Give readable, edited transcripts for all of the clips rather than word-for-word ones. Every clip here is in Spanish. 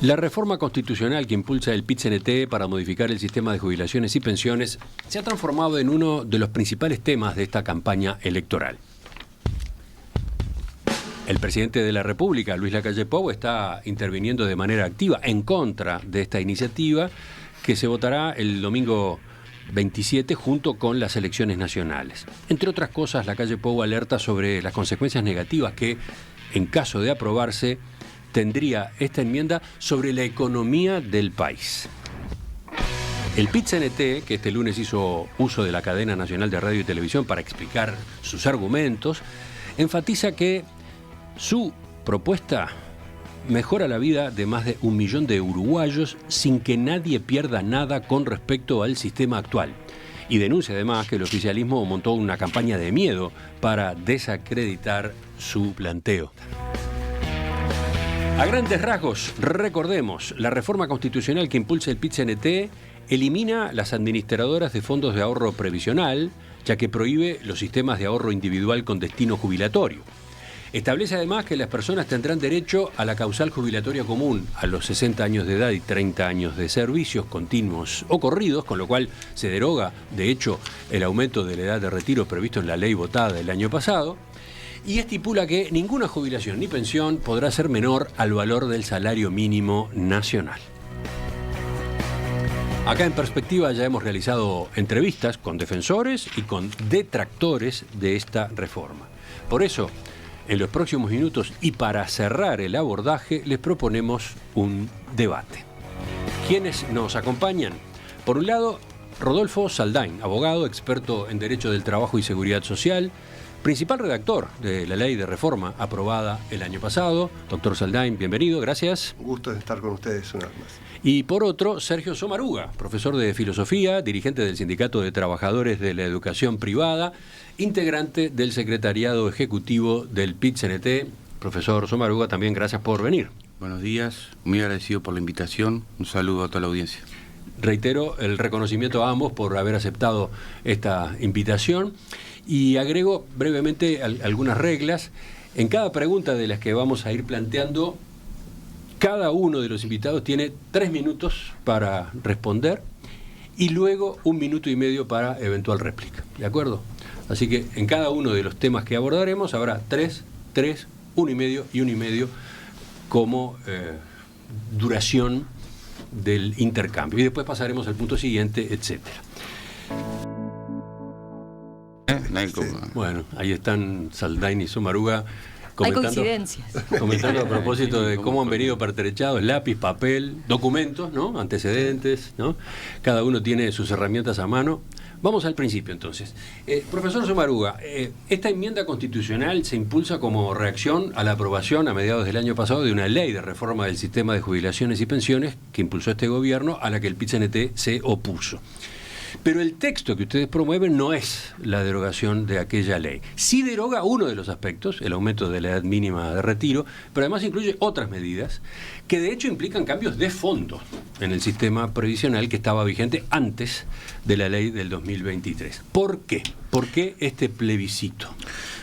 La reforma constitucional que impulsa el PIT-CNT para modificar el sistema de jubilaciones y pensiones se ha transformado en uno de los principales temas de esta campaña electoral. El presidente de la República, Luis Lacalle Pou, está interviniendo de manera activa en contra de esta iniciativa que se votará el domingo 27 junto con las elecciones nacionales. Entre otras cosas, Lacalle Pou alerta sobre las consecuencias negativas que, en caso de aprobarse, tendría esta enmienda sobre la economía del país. El PIT-CNT, que este lunes hizo uso de la cadena nacional de radio y televisión para explicar sus argumentos, enfatiza que su propuesta mejora la vida de más de 1 millón de uruguayos sin que nadie pierda nada con respecto al sistema actual. Y denuncia además que el oficialismo montó una campaña de miedo para desacreditar su planteo. A grandes rasgos, recordemos, la reforma constitucional que impulsa el PIT-CNT elimina las administradoras de fondos de ahorro previsional, ya que prohíbe los sistemas de ahorro individual con destino jubilatorio. Establece además que las personas tendrán derecho a la causal jubilatoria común a los 60 años de edad y 30 años de servicios continuos o corridos, con lo cual se deroga, de hecho, el aumento de la edad de retiro previsto en la ley votada el año pasado, y estipula que ninguna jubilación ni pensión podrá ser menor al valor del salario mínimo nacional. Acá en Perspectiva ya hemos realizado entrevistas con defensores y con detractores de esta reforma. Por eso, en los próximos minutos y para cerrar el abordaje, les proponemos un debate. ¿Quiénes nos acompañan? Por un lado, Rodolfo Saldain, abogado, experto en Derecho del Trabajo y Seguridad Social, principal redactor de la ley de reforma aprobada el año pasado. Doctor Saldain, bienvenido, gracias. Un gusto de estar con ustedes una vez más. Y por otro, Sergio Somaruga, profesor de Filosofía, dirigente del Sindicato de Trabajadores de la Educación Privada, integrante del Secretariado Ejecutivo del PIT-CNT. Profesor Somaruga, también gracias por venir. Buenos días, muy agradecido por la invitación. Un saludo a toda la audiencia. Reitero el reconocimiento a ambos por haber aceptado esta invitación y agrego brevemente algunas reglas. En cada pregunta de las que vamos a ir planteando, cada uno de los invitados tiene 3 minutos para responder y luego 1 minuto y medio para eventual réplica. ¿De acuerdo? Así que en cada uno de los temas que abordaremos habrá 3, 1 y medio y 1 y medio como duración del intercambio. Y después pasaremos al punto siguiente, etcétera. Bueno, ahí están Saldain y Somaruga comentando a propósito de cómo han venido pertrechados lápiz, papel, documentos, ¿no? Antecedentes, ¿no? Cada uno tiene sus herramientas a mano. Vamos al principio entonces. Profesor Somaruga, esta enmienda constitucional se impulsa como reacción a la aprobación a mediados del año pasado de una ley de reforma del sistema de jubilaciones y pensiones que impulsó este gobierno, a la que el PIT-CNT se opuso. Pero el texto que ustedes promueven no es la derogación de aquella ley. Sí deroga uno de los aspectos, el aumento de la edad mínima de retiro, pero además incluye otras medidas que de hecho implican cambios de fondo en el sistema previsional que estaba vigente antes de la ley del 2023. ¿Por qué? ¿Por qué este plebiscito?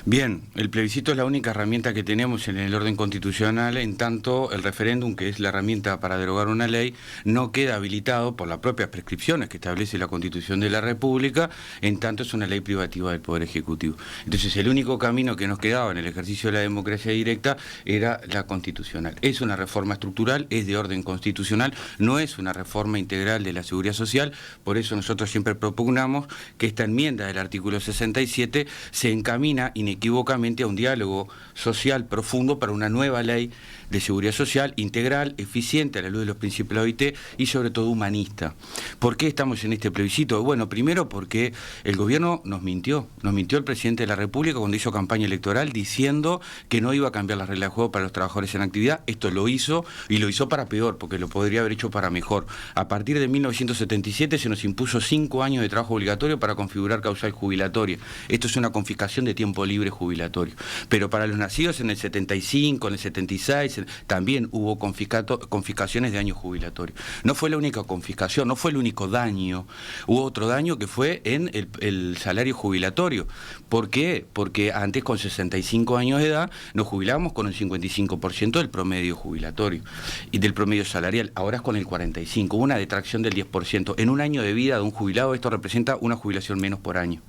Bien, el plebiscito es la única herramienta que tenemos en el orden constitucional, en tanto el referéndum, que es la herramienta para derogar una ley, no queda habilitado por las propias prescripciones que establece la Constitución de la República, en tanto es una ley privativa del Poder Ejecutivo. Entonces el único camino que nos quedaba en el ejercicio de la democracia directa era la constitucional. Es una reforma estructural, es de orden constitucional, no es una reforma integral de la seguridad social, por eso nosotros siempre propugnamos que esta enmienda del artículo 67 se encamina inequívocamente a un diálogo social profundo para una nueva ley de seguridad social integral, eficiente a la luz de los principios de la OIT y sobre todo humanista. ¿Por qué estamos en este plebiscito? Bueno, primero porque el gobierno nos mintió el presidente de la República cuando hizo campaña electoral diciendo que no iba a cambiar las reglas de juego para los trabajadores en actividad. Esto lo hizo y lo hizo para peor, porque lo podría haber hecho para mejor. A partir de 1977 se nos impuso 5 años de trabajo obligatorio para configurar causal jubilatoria jubilatoria. Esto es una confiscación de tiempo libre jubilatorio. Pero para los nacidos en el 75, en el 76, también hubo confiscaciones de años jubilatorios. No fue la única confiscación, no fue el único daño. Hubo otro daño que fue en el salario jubilatorio. ¿Por qué? Porque antes, con 65 años de edad, nos jubilábamos con el 55% del promedio jubilatorio y del promedio salarial. Ahora es con el 45%. Hubo una detracción del 10%. En un año de vida de un jubilado, esto representa una jubilación menos por año.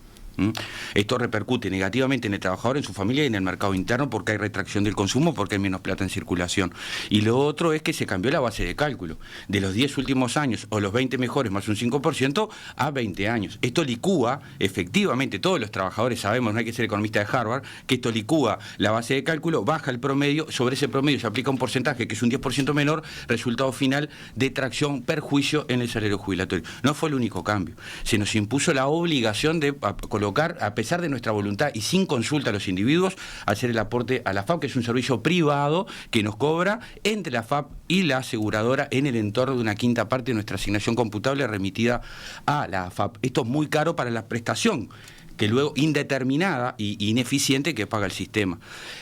Esto repercute negativamente en el trabajador, en su familia y en el mercado interno, porque hay retracción del consumo, porque hay menos plata en circulación. Y lo otro es que se cambió la base de cálculo de los 10 últimos años, o los 20 mejores más un 5%, a 20 años. Esto licúa, efectivamente, todos los trabajadores sabemos, no hay que ser economista de Harvard, que esto licúa la base de cálculo, baja el promedio, sobre ese promedio se aplica un porcentaje que es un 10% menor, resultado final, detracción, perjuicio en el salario jubilatorio. No fue el único cambio. Se nos impuso la obligación de colocar, a pesar de nuestra voluntad y sin consulta a los individuos, hacer el aporte a la FAP, que es un servicio privado que nos cobra entre la FAP y la aseguradora en el entorno de una quinta parte de nuestra asignación computable remitida a la FAP. Esto es muy caro para la prestación, que luego indeterminada e ineficiente que paga el sistema.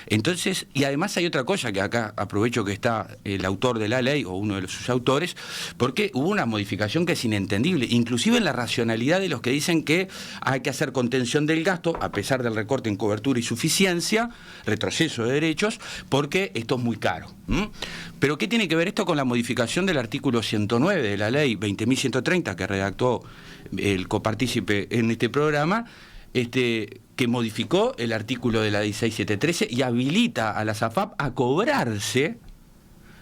Entonces, y además hay otra cosa, que acá aprovecho que está el autor de la ley o uno de sus autores, porque hubo una modificación que es inentendible, inclusive en la racionalidad de los que dicen que hay que hacer contención del gasto, a pesar del recorte en cobertura y suficiencia, retroceso de derechos, porque esto es muy caro. Pero ¿qué tiene que ver esto con la modificación del artículo 109 de la ley 20.130 que redactó el copartícipe en este programa? Que modificó el artículo de la 16713 y habilita a la SAFAP a cobrarse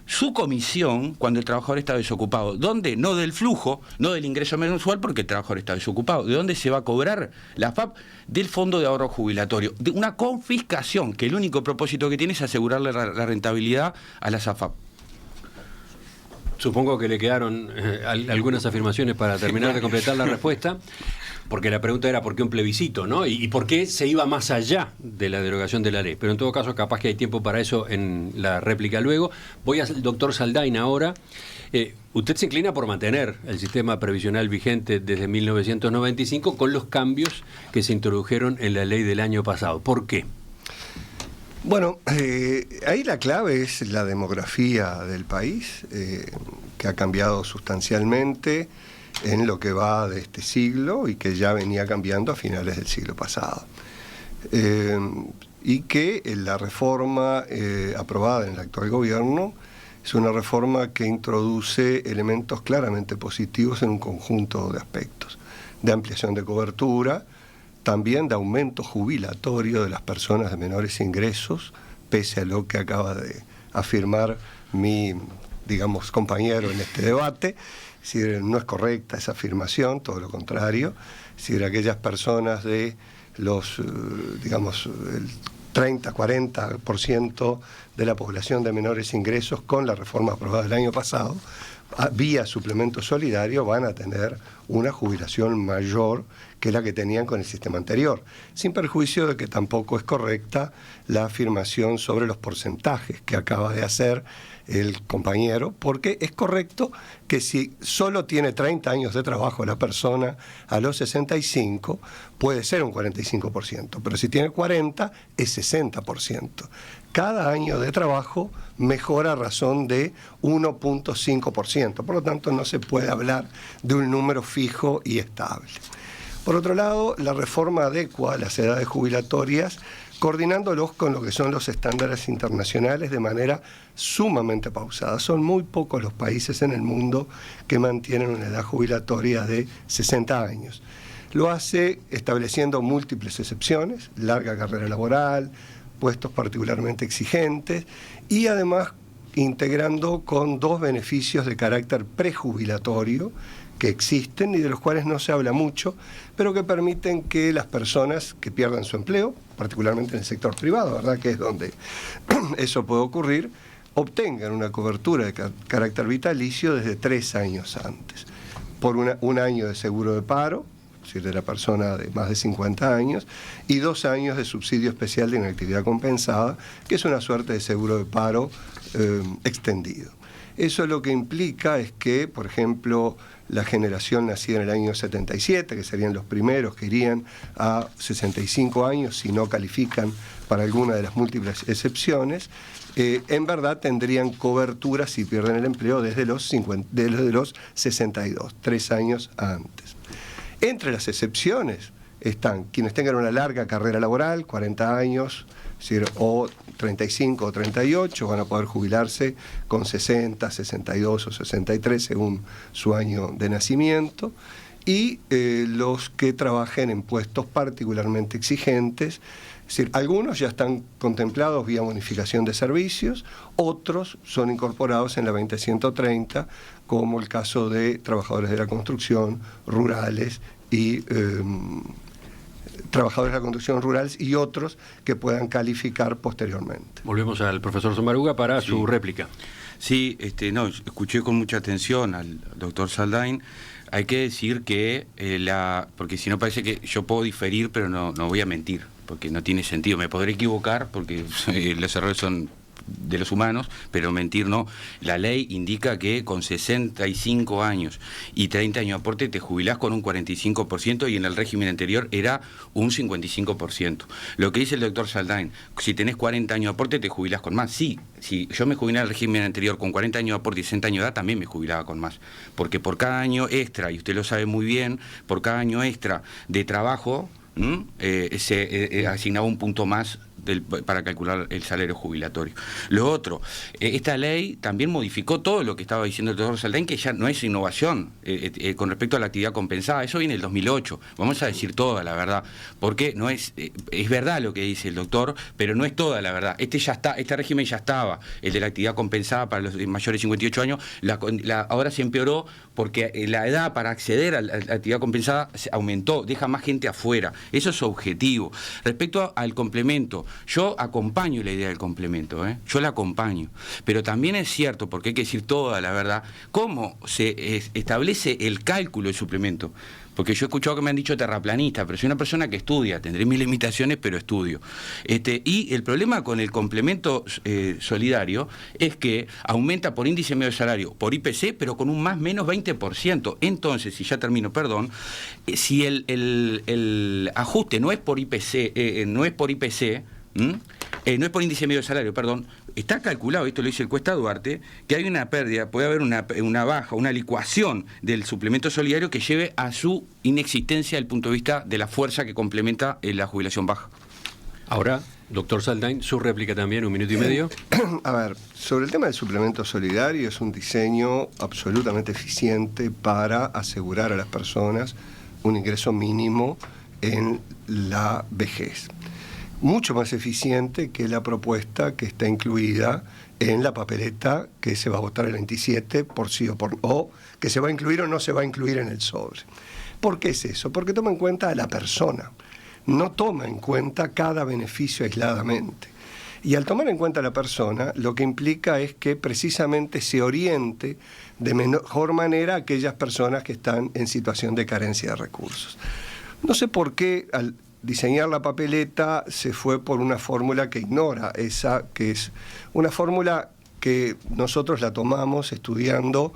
su comisión cuando el trabajador está desocupado. ¿Dónde? No del flujo, no del ingreso mensual, porque el trabajador está desocupado. ¿De dónde se va a cobrar la FAP? Del Fondo de Ahorro Jubilatorio. De una confiscación que el único propósito que tiene es asegurarle la rentabilidad a la SAFAP. Supongo que le quedaron algunas afirmaciones para terminar de completar la respuesta, porque la pregunta era por qué un plebiscito, ¿no? Y por qué se iba más allá de la derogación de la ley. Pero en todo caso, capaz que hay tiempo para eso en la réplica luego. Voy al doctor Saldaña ahora. Usted se inclina por mantener el sistema previsional vigente desde 1995 con los cambios que se introdujeron en la ley del año pasado. ¿Por qué? Bueno, ahí la clave es la demografía del país, que ha cambiado sustancialmente en lo que va de este siglo y que ya venía cambiando a finales del siglo pasado. Y que la reforma aprobada en el actual gobierno es una reforma que introduce elementos claramente positivos en un conjunto de aspectos, de ampliación de cobertura, también de aumento jubilatorio de las personas de menores ingresos, pese a lo que acaba de afirmar mi, digamos, compañero en este debate. Es decir, no es correcta esa afirmación, todo lo contrario. Es decir, aquellas personas de los, digamos, el 30-40% de la población de menores ingresos, con la reforma aprobada el año pasado, vía suplemento solidario, van a tener una jubilación mayor que la que tenían con el sistema anterior, sin perjuicio de que tampoco es correcta la afirmación sobre los porcentajes que acaba de hacer el compañero, porque es correcto que si solo tiene 30 años de trabajo la persona a los 65, puede ser un 45%, pero si tiene 40, es 60%. Cada año de trabajo mejora a razón de 1.5%, por lo tanto no se puede hablar de un número fijo y estable. Por otro lado, la reforma adecua las edades jubilatorias, coordinándolos con lo que son los estándares internacionales de manera sumamente pausada. Son muy pocos los países en el mundo que mantienen una edad jubilatoria de 60 años. Lo hace estableciendo múltiples excepciones, larga carrera laboral, puestos particularmente exigentes, y además integrando con dos beneficios de carácter prejubilatorio que existen y de los cuales no se habla mucho, pero que permiten que las personas que pierdan su empleo, particularmente en el sector privado, ¿verdad?, que es donde eso puede ocurrir, obtengan una cobertura de carácter vitalicio desde 3 años antes, por un año de seguro de paro, es decir, de la persona de más de 50 años, y 2 años de subsidio especial de inactividad compensada, que es una suerte de seguro de paro extendido. Eso lo que implica es que, por ejemplo, la generación nacida en el año 77, que serían los primeros que irían a 65 años si no califican para alguna de las múltiples excepciones, en verdad tendrían cobertura si pierden el empleo desde los 62, 3 años antes. Entre las excepciones están quienes tengan una larga carrera laboral, 40 años, o 35 o 38, van a poder jubilarse con 60, 62 o 63 según su año de nacimiento, y los que trabajen en puestos particularmente exigentes. Es decir, algunos ya están contemplados vía bonificación de servicios, otros son incorporados en la 20130, como el caso de trabajadores de la construcción, rurales y trabajadores de la construcción rurales y otros que puedan calificar posteriormente. Volvemos al profesor Sommaruga para su réplica. Sí, no, escuché con mucha atención al doctor Saldain. Hay que decir que, porque si no parece que yo puedo diferir, pero no voy a mentir, porque no tiene sentido. Me podré equivocar, porque los errores son de los humanos, pero mentir no. La ley indica que con 65 años y 30 años de aporte te jubilás con un 45% y en el régimen anterior era un 55%. Lo que dice el doctor Saldain, si tenés 40 años de aporte te jubilás con más. Sí, si yo me jubilé en el régimen anterior con 40 años de aporte y 60 años de edad, también me jubilaba con más. Porque por cada año extra, y usted lo sabe muy bien, por cada año extra de trabajo, se asignaba un punto más para calcular el salario jubilatorio. Lo otro, esta ley también modificó todo lo que estaba diciendo el doctor Saldain, que ya no es innovación con respecto a la actividad compensada. Eso viene en el 2008. Vamos a decir toda la verdad, porque no es verdad lo que dice el doctor, pero no es toda la verdad. Este régimen ya estaba, el de la actividad compensada para los mayores de 58 años, ahora se empeoró porque la edad para acceder a la actividad compensada se aumentó, deja más gente afuera. Eso es su objetivo. Respecto al complemento, yo acompaño la idea del complemento, yo la acompaño, pero también es cierto, porque hay que decir toda la verdad, cómo se establece el cálculo del suplemento. Porque yo he escuchado que me han dicho terraplanista, pero soy una persona que estudia, tendré mis limitaciones, pero estudio. Y el problema con el complemento solidario es que aumenta por índice medio de salario, por IPC, pero con un más menos 20%. Entonces, si ya termino, perdón, si el ajuste no es por IPC, no es por índice medio de salario, perdón, está calculado, esto lo dice el Cuesta Duarte, que hay una pérdida, puede haber una baja, una licuación del suplemento solidario que lleve a su inexistencia desde el punto de vista de la fuerza que complementa la jubilación baja. Ahora, doctor Saldain, su réplica también, 1 minuto y medio. A ver, sobre el tema del suplemento solidario, es un diseño absolutamente eficiente para asegurar a las personas un ingreso mínimo en la vejez. Mucho más eficiente que la propuesta que está incluida en la papeleta que se va a votar el 27 por sí o que se va a incluir o no se va a incluir en el sobre. ¿Por qué es eso? Porque toma en cuenta a la persona, no toma en cuenta cada beneficio aisladamente. Y al tomar en cuenta a la persona, lo que implica es que precisamente se oriente de mejor manera a aquellas personas que están en situación de carencia de recursos. No sé por qué al diseñar la papeleta se fue por una fórmula que ignora esa, que es una fórmula que nosotros la tomamos estudiando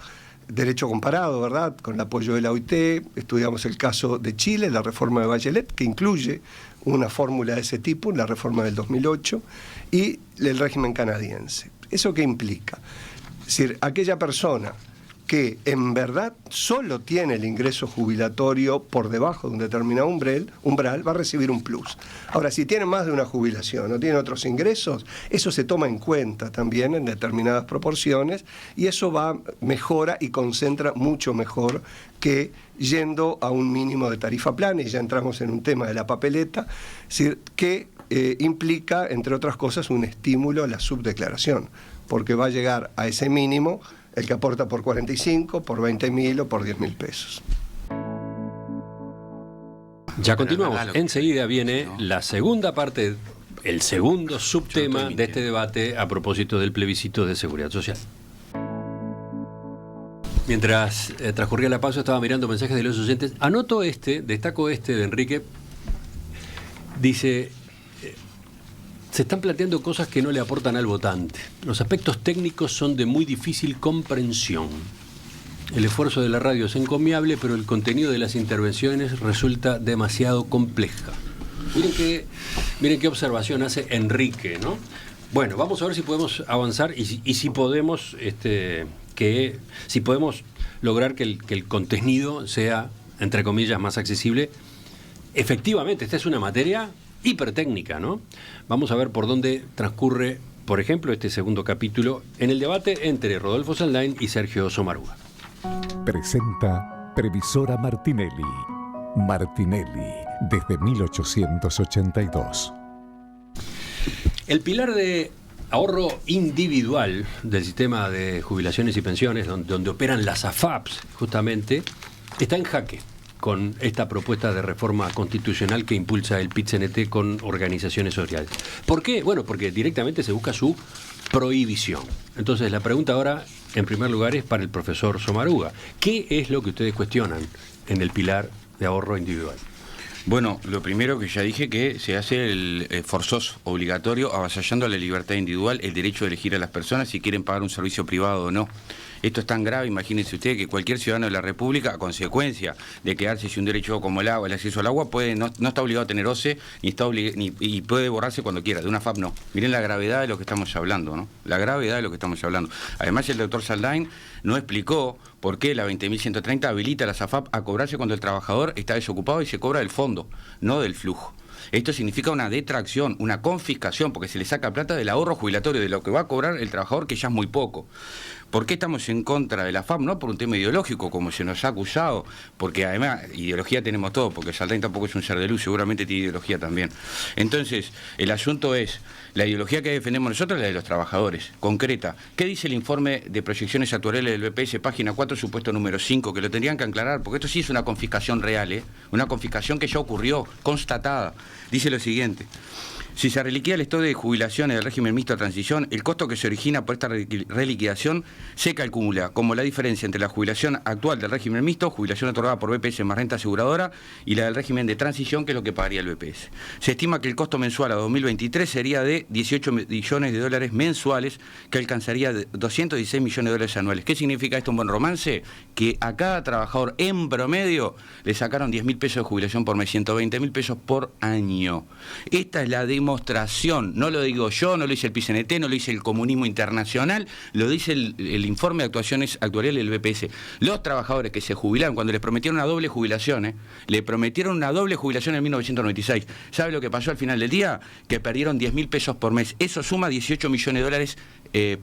Derecho Comparado, ¿verdad? Con el apoyo de la OIT, estudiamos el caso de Chile, la reforma de Bachelet, que incluye una fórmula de ese tipo, la reforma del 2008, y el régimen canadiense. ¿Eso qué implica? Es decir, aquella persona que en verdad solo tiene el ingreso jubilatorio por debajo de un determinado umbral, va a recibir un plus. Ahora, si tiene más de una jubilación o tiene otros ingresos, eso se toma en cuenta también en determinadas proporciones y eso mejora y concentra mucho mejor que yendo a un mínimo de tarifa plana, y ya entramos en un tema de la papeleta, es decir, que implica, entre otras cosas, un estímulo a la subdeclaración, porque va a llegar a ese mínimo el que aporta por 45, por 20.000 o por 10.000 pesos. Ya continuamos. Enseguida viene la segunda parte, el segundo subtema de este debate a propósito del plebiscito de seguridad social. Mientras transcurría la pausa estaba mirando mensajes de los oyentes. Destaco de Enrique. Dice, Se están planteando cosas que no le aportan al votante. Los aspectos técnicos son de muy difícil comprensión. El esfuerzo de la radio es encomiable, pero el contenido de las intervenciones resulta demasiado compleja. Miren qué observación hace Enrique, ¿no? Bueno, vamos a ver si podemos avanzar y si podemos, si podemos lograr que el contenido sea, entre comillas, más accesible. Efectivamente, esta es una materia hipertécnica, ¿no? Vamos a ver por dónde transcurre, por ejemplo, este segundo capítulo en el debate entre Rodolfo Saldain y Sergio Sommaruga. Presenta Previsora Martinelli. Martinelli, desde 1882. El pilar de ahorro individual del sistema de jubilaciones y pensiones, donde operan las AFAPs, justamente, está en jaque con esta propuesta de reforma constitucional que impulsa el PIT-CNT con organizaciones sociales. ¿Por qué? Bueno, porque directamente se busca su prohibición. Entonces, la pregunta ahora, en primer lugar, es para el profesor Sommaruga. ¿Qué es lo que ustedes cuestionan en el pilar de ahorro individual? Bueno, lo primero que ya dije, que se hace el forzoso, obligatorio, avasallando la libertad individual, el derecho de elegir a las personas si quieren pagar un servicio privado o no. Esto es tan grave, imagínense ustedes, que cualquier ciudadano de la República, a consecuencia de quedarse sin un derecho como el agua, el acceso al agua, no está obligado a tener OCE y puede borrarse cuando quiera. De una FAP no. Miren la gravedad de lo que estamos hablando, ¿no? La gravedad de lo que estamos hablando. Además, el doctor Saldain no explicó por qué la 20.130 habilita a las AFAP a cobrarse cuando el trabajador está desocupado y se cobra del fondo, no del flujo. Esto significa una detracción, una confiscación, porque se le saca plata del ahorro jubilatorio, de lo que va a cobrar el trabajador, que ya es muy poco. ¿Por qué estamos en contra de la FAP? No por un tema ideológico, como se nos ha acusado, porque además ideología tenemos todos, porque Saldain tampoco es un ser de luz, seguramente tiene ideología también. Entonces, el asunto es, la ideología que defendemos nosotros es la de los trabajadores, concreta. ¿Qué dice el informe de proyecciones actuariales del BPS, página 4, supuesto número 5? Que lo tendrían que aclarar, porque esto sí es una confiscación real, una confiscación que ya ocurrió, constatada. Dice lo siguiente: si se reliquida el estado de jubilaciones del régimen mixto de transición, el costo que se origina por esta reliquidación se calcula como la diferencia entre la jubilación actual del régimen mixto, jubilación otorgada por BPS más renta aseguradora, y la del régimen de transición, que es lo que pagaría el BPS. Se estima que el costo mensual a 2023 sería de 18 millones de dólares mensuales, que alcanzaría 216 millones de dólares anuales. ¿Qué significa esto, un buen romance? Que a cada trabajador en promedio le sacaron 10.000 pesos de jubilación por mes, 120.000 pesos por año. Esta es la demostración, no lo digo yo, no lo dice el PIT-CNT, no lo dice el comunismo internacional, lo dice el informe de actuaciones actuariales del BPS. Los trabajadores que se jubilaron, cuando les prometieron una doble jubilación, le prometieron una doble jubilación en 1996. ¿Sabe lo que pasó al final del día? Que perdieron 10.000 pesos por mes. Eso suma 18 millones de dólares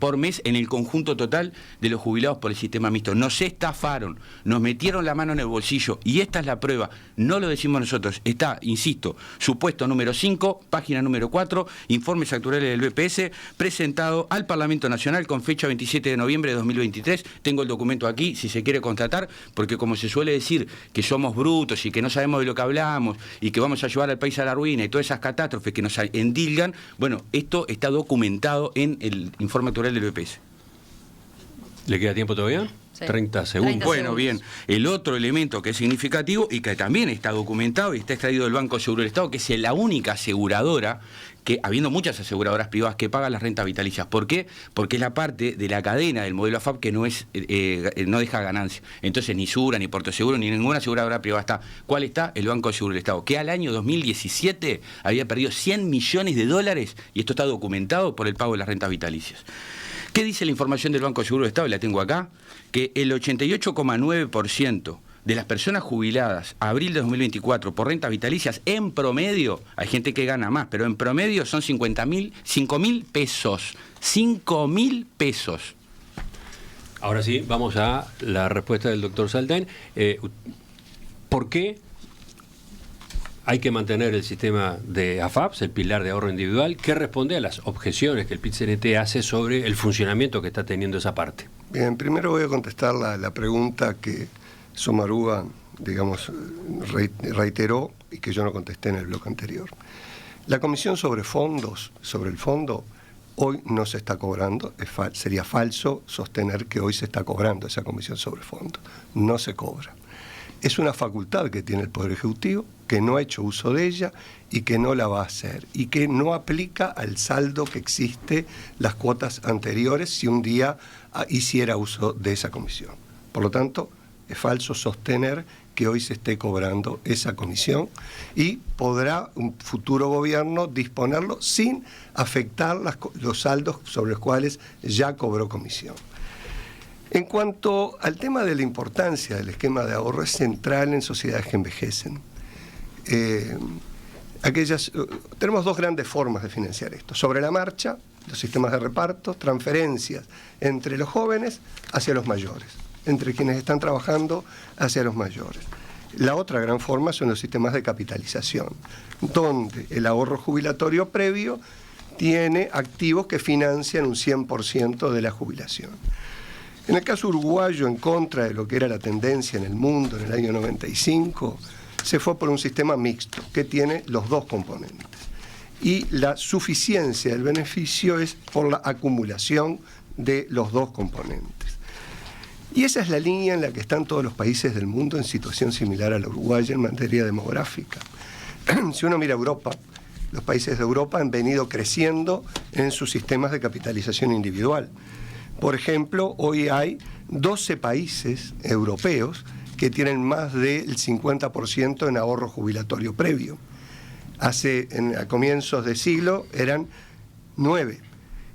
por mes en el conjunto total de los jubilados por el sistema mixto. Nos estafaron, nos metieron la mano en el bolsillo, y esta es la prueba. No lo decimos nosotros, está, insisto, supuesto número 5, página número 4, informes actuariales del BPS, presentado al Parlamento Nacional con fecha 27 de noviembre de 2023. Tengo el documento aquí, si se quiere constatar, porque como se suele decir que somos brutos y que no sabemos de lo que hablamos y que vamos a llevar al país a la ruina y todas esas catástrofes que nos endilgan, bueno, esto está documentado en el informe actuarial del BPS. ¿Le queda tiempo todavía? Sí. 30 segundos. 30 bueno, bien. El otro elemento que es significativo y que también está documentado y está extraído del Banco Seguro del Estado, que es la única aseguradora, que habiendo muchas aseguradoras privadas, que pagan las rentas vitalicias. ¿Por qué? Porque es la parte de la cadena del modelo AFAP que no deja ganancia. Entonces ni Sura, ni Puerto Seguro, ni ninguna aseguradora privada está. ¿Cuál está? El Banco Seguro del Estado, que al año 2017 había perdido 100 millones de dólares, y esto está documentado, por el pago de las rentas vitalicias. ¿Qué dice la información del Banco Seguro del Estado? La tengo acá, que el 88,9% de las personas jubiladas a abril de 2024 por rentas vitalicias, en promedio, hay gente que gana más, pero en promedio son 5.000 pesos. 5.000 pesos. Ahora sí, vamos a la respuesta del doctor Saldain. ¿Por qué hay que mantener el sistema de AFAPs, el pilar de ahorro individual, que responde a las objeciones que el PIT-CNT hace sobre el funcionamiento que está teniendo esa parte? Bien, primero voy a contestar la pregunta que Sommaruga, digamos, reiteró y que yo no contesté en el bloque anterior. La comisión sobre fondos, sobre el fondo, hoy no se está cobrando. Sería falso sostener que hoy se está cobrando esa comisión sobre fondos. No se cobra. Es una facultad que tiene el Poder Ejecutivo, que no ha hecho uso de ella y que no la va a hacer, y que no aplica al saldo que existe las cuotas anteriores si un día hiciera uso de esa comisión. Por lo tanto, es falso sostener que hoy se esté cobrando esa comisión, y podrá un futuro gobierno disponerlo sin afectar los saldos sobre los cuales ya cobró comisión. En cuanto al tema de la importancia del esquema de ahorro, es central en sociedades que envejecen. Tenemos dos grandes formas de financiar esto: sobre la marcha, los sistemas de reparto, transferencias entre los jóvenes hacia los mayores, entre quienes están trabajando hacia los mayores. La otra gran forma son los sistemas de capitalización, donde el ahorro jubilatorio previo tiene activos que financian un 100% de la jubilación. En el caso uruguayo, en contra de lo que era la tendencia en el mundo en el año 95, se fue por un sistema mixto que tiene los dos componentes. Y la suficiencia del beneficio es por la acumulación de los dos componentes. Y esa es la línea en la que están todos los países del mundo en situación similar a la uruguaya en materia demográfica. Si uno mira Europa, los países de Europa han venido creciendo en sus sistemas de capitalización individual. Por ejemplo, hoy hay 12 países europeos que tienen más del 50% en ahorro jubilatorio previo. A comienzos de siglo eran 9.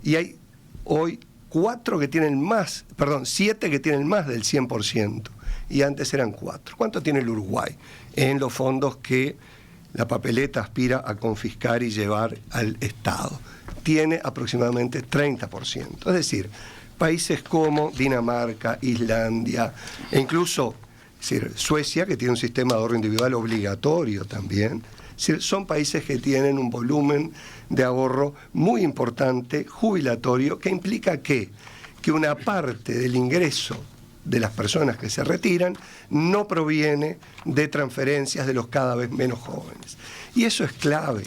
Y hay hoy 7 que tienen más del 100%. Y antes eran 4. ¿Cuánto tiene el Uruguay en los fondos que la papeleta aspira a confiscar y llevar al Estado? Tiene aproximadamente 30%. Es decir, países como Dinamarca, Islandia e incluso Suecia, que tiene un sistema de ahorro individual obligatorio también, son países que tienen un volumen de ahorro muy importante, jubilatorio, que implica que una parte del ingreso de las personas que se retiran no proviene de transferencias de los cada vez menos jóvenes. Y eso es clave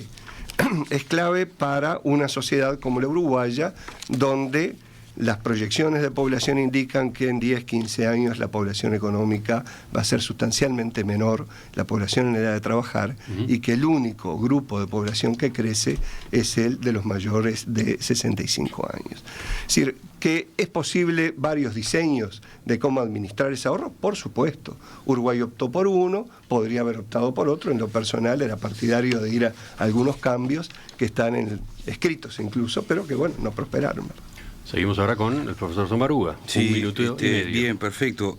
para una sociedad como la uruguaya, donde las proyecciones de población indican que en 10, 15 años la población económica va a ser sustancialmente menor, la población en edad de trabajar, y que el único grupo de población que crece es el de los mayores de 65 años. Es decir, que es posible varios diseños de cómo administrar ese ahorro, por supuesto. Uruguay optó por uno, podría haber optado por otro. En lo personal era partidario de ir a algunos cambios que están escritos incluso, pero que bueno, no prosperaron. Seguimos ahora con el profesor Sommaruga. Sí, un minuto y medio. Bien, perfecto.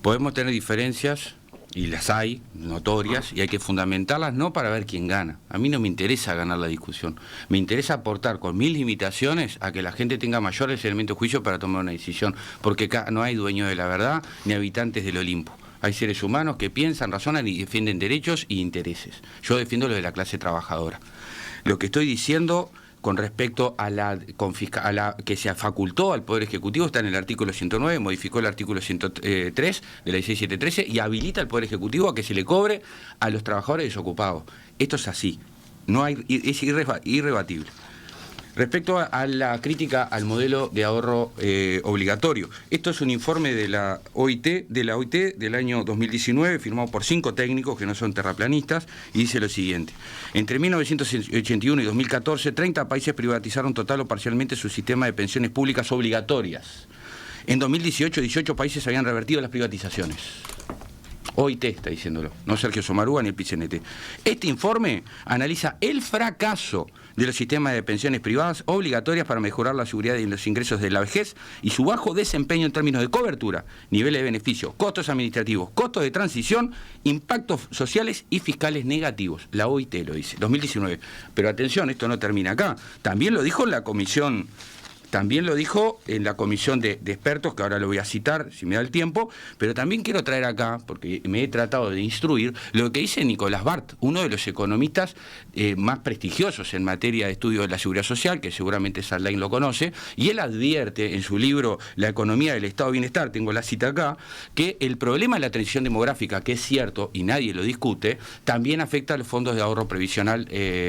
Podemos tener diferencias, y las hay, notorias, y hay que fundamentarlas no para ver quién gana. A mí no me interesa ganar la discusión. Me interesa aportar con mis limitaciones a que la gente tenga mayores elementos de juicio para tomar una decisión, porque acá no hay dueños de la verdad ni habitantes del Olimpo. Hay seres humanos que piensan, razonan y defienden derechos e intereses. Yo defiendo lo de la clase trabajadora. Lo que estoy diciendo con respecto a la que se facultó al Poder Ejecutivo está en el artículo 109, modificó el artículo 103 de la 16713 y habilita al Poder Ejecutivo a que se le cobre a los trabajadores desocupados. Esto es así, es irrebatible. Respecto a la crítica al modelo de ahorro obligatorio, esto es un informe de la OIT del año 2019, firmado por 5 técnicos que no son terraplanistas, y dice lo siguiente: entre 1981 y 2014, 30 países privatizaron total o parcialmente su sistema de pensiones públicas obligatorias. En 2018, 18 países habían revertido las privatizaciones. OIT está diciéndolo, no Sergio Sommaruga ni el PICNT. Este informe analiza el fracaso de los sistemas de pensiones privadas obligatorias para mejorar la seguridad y los ingresos de la vejez y su bajo desempeño en términos de cobertura, niveles de beneficio, costos administrativos, costos de transición, impactos sociales y fiscales negativos. La OIT lo dice, 2019. Pero atención, esto no termina acá. También lo dijo en la comisión. También lo dijo en la comisión de expertos, que ahora lo voy a citar si me da el tiempo, pero también quiero traer acá, porque me he tratado de instruir, lo que dice Nicolás Barth, uno de los economistas más prestigiosos en materia de estudio de la seguridad social, que seguramente Sarlain lo conoce, y él advierte en su libro La economía del estado de bienestar, tengo la cita acá, que el problema de la transición demográfica, que es cierto y nadie lo discute, también afecta a los fondos de ahorro previsional,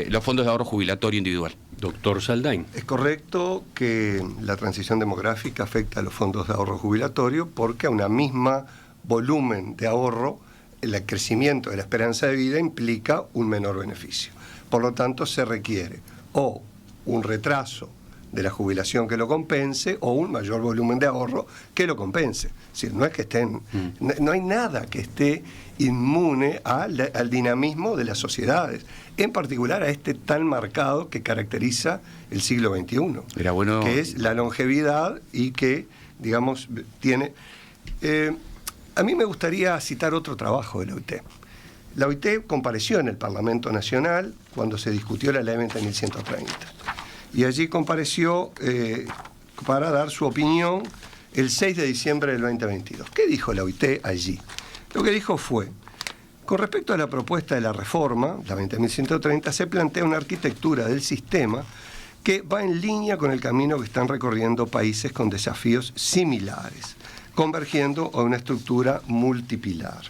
los fondos de ahorro jubilatorio individual. Doctor Saldain. Es correcto que la transición demográfica afecta a los fondos de ahorro jubilatorio porque a una misma volumen de ahorro el crecimiento de la esperanza de vida implica un menor beneficio. Por lo tanto, se requiere o un retraso de la jubilación que lo compense o un mayor volumen de ahorro que lo compense. Es decir, no es que estén, no hay nada que esté inmune al dinamismo de las sociedades, en particular a este tan marcado que caracteriza el siglo XXI, Era bueno, que es la longevidad y que, digamos, tiene... a mí me gustaría citar otro trabajo de la OIT. La OIT compareció en el Parlamento Nacional cuando se discutió la ley 20.130. Y allí compareció para dar su opinión el 6 de diciembre del 2022. ¿Qué dijo la OIT allí? Lo que dijo fue, con respecto a la propuesta de la reforma, la 20.130, se plantea una arquitectura del sistema que va en línea con el camino que están recorriendo países con desafíos similares, convergiendo a una estructura multipilar.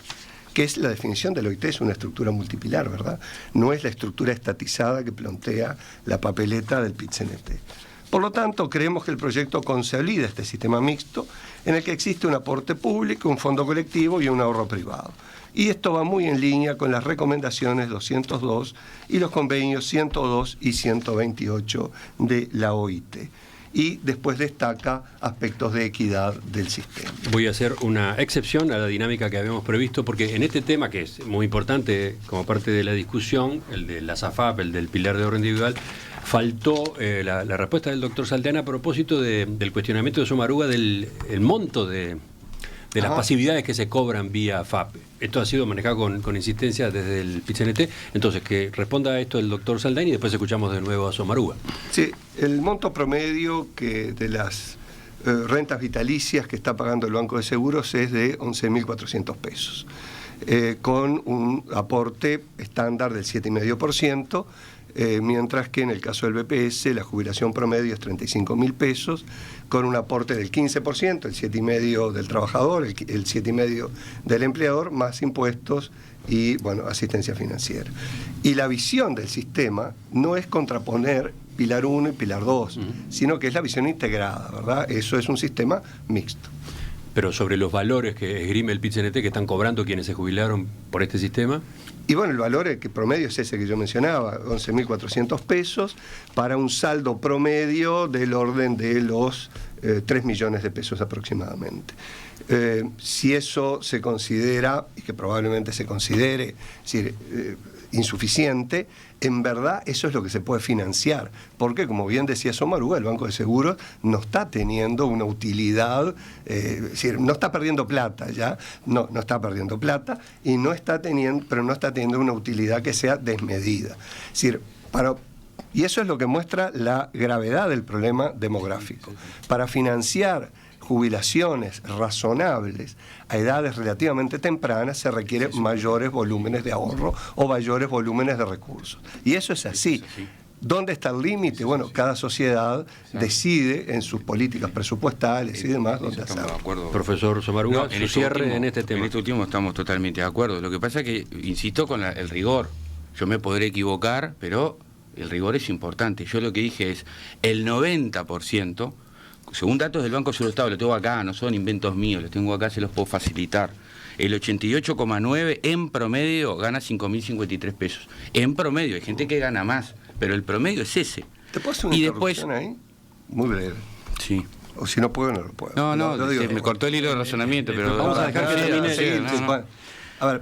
Que es la definición de la OIT, es una estructura multipilar, ¿verdad? No es la estructura estatizada que plantea la papeleta del PIT-CNT. Por lo tanto, creemos que el proyecto consolida este sistema mixto en el que existe un aporte público, un fondo colectivo y un ahorro privado. Y esto va muy en línea con las recomendaciones 202 y los convenios 102 y 128 de la OIT. Y después destaca aspectos de equidad del sistema. Voy a hacer una excepción a la dinámica que habíamos previsto, porque en este tema, que es muy importante como parte de la discusión, el de la SAFAP, el del pilar de ahorro individual, faltó la respuesta del doctor Salteana a propósito del cuestionamiento de Sommaruga del el monto de las pasividades que se cobran vía FAP. Esto ha sido manejado con insistencia desde el PIT-CNT. Entonces, que responda a esto el doctor Saldaña y después escuchamos de nuevo a Sommaruga. Sí, el monto promedio de las rentas vitalicias que está pagando el Banco de Seguros es de 11.400 pesos, con un aporte estándar del 7,5%, mientras que en el caso del BPS la jubilación promedio es 35.000 pesos, con un aporte del 15%, el 7,5% del trabajador, el 7,5% del empleador, más impuestos y, bueno, asistencia financiera. Y la visión del sistema no es contraponer Pilar 1 y Pilar 2, sino que es la visión integrada, ¿verdad? Eso es un sistema mixto. Pero sobre los valores que esgrime el PIT-CNT que están cobrando quienes se jubilaron por este sistema. Y bueno, el valor que promedio es ese que yo mencionaba, 11.400 pesos, para un saldo promedio del orden de los 3 millones de pesos aproximadamente. Si eso se considera, y que probablemente se considere, es decir, insuficiente, en verdad eso es lo que se puede financiar, porque como bien decía Sommaruga, el Banco de Seguros no está teniendo una utilidad, es decir, no está perdiendo plata ya, no está perdiendo plata, y pero no está teniendo una utilidad que sea desmedida. Es decir, y eso es lo que muestra la gravedad del problema demográfico. Para financiar jubilaciones razonables a edades relativamente tempranas se requieren mayores volúmenes de ahorro o mayores volúmenes de recursos. Y eso es así. ¿Dónde está el límite? Bueno, cada sociedad decide en sus políticas presupuestales y demás dónde hacerlo. Profesor Sommaruga, su cierre en este tema. En este último estamos totalmente de acuerdo. Lo que pasa es que, insisto, con el rigor. Yo me podré equivocar, pero el rigor es importante. Yo lo que dije es el 90%, según datos del Banco Central del Estado, lo tengo acá, no son inventos míos, los tengo acá, se los puedo facilitar. El 88,9% en promedio gana 5.053 pesos. En promedio, hay gente que gana más, pero el promedio es ese. ¿Te puedo hacer una interrupción ahí? Muy breve. Sí. O si no puedo, no lo puedo. No, me cortó el hilo de razonamiento, pero... Vamos a dejar que termine. A ver,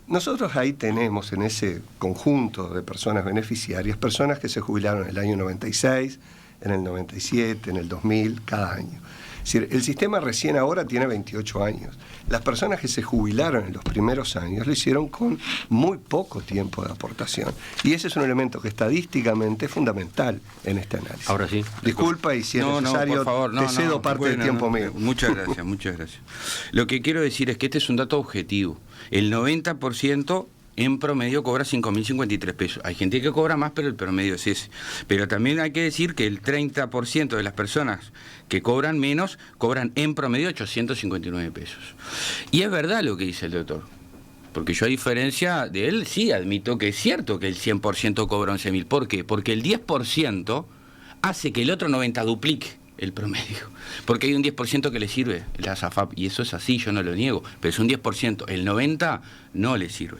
nosotros ahí tenemos en ese conjunto de personas beneficiarias, personas que se jubilaron en el año 96, en el 97, en el 2000, cada año. Es decir, el sistema recién ahora tiene 28 años. Las personas que se jubilaron en los primeros años lo hicieron con muy poco tiempo de aportación. Y ese es un elemento que estadísticamente es fundamental en este análisis. Ahora sí. Disculpa y si es necesario, por favor, te cedo parte del tiempo mío. Muchas gracias, muchas gracias. Lo que quiero decir es que este es un dato objetivo. El 90% en promedio cobra 5.053 pesos. Hay gente que cobra más, pero el promedio es ese. Pero también hay que decir que el 30% de las personas que cobran menos, cobran en promedio 859 pesos. Y es verdad lo que dice el doctor. Porque yo, a diferencia de él, sí admito que es cierto que el 100% cobra 11.000. ¿Por qué? Porque el 10% hace que el otro 90% duplique. el promedio, porque hay un 10% que le sirve la ASAFAP, y eso es así, yo no lo niego, pero es un 10%, el 90% no le sirve.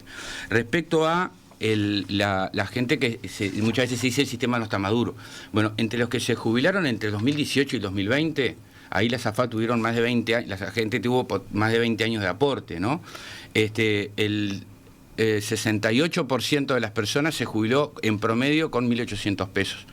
Respecto a la gente que muchas veces se dice el sistema no está maduro. Bueno, entre los que se jubilaron entre 2018 y 2020, ahí la ASAFAP tuvieron más de 20 años, la gente tuvo más de 20 años de aporte, ¿no? El 68% de las personas se jubiló en promedio con 1.800 pesos.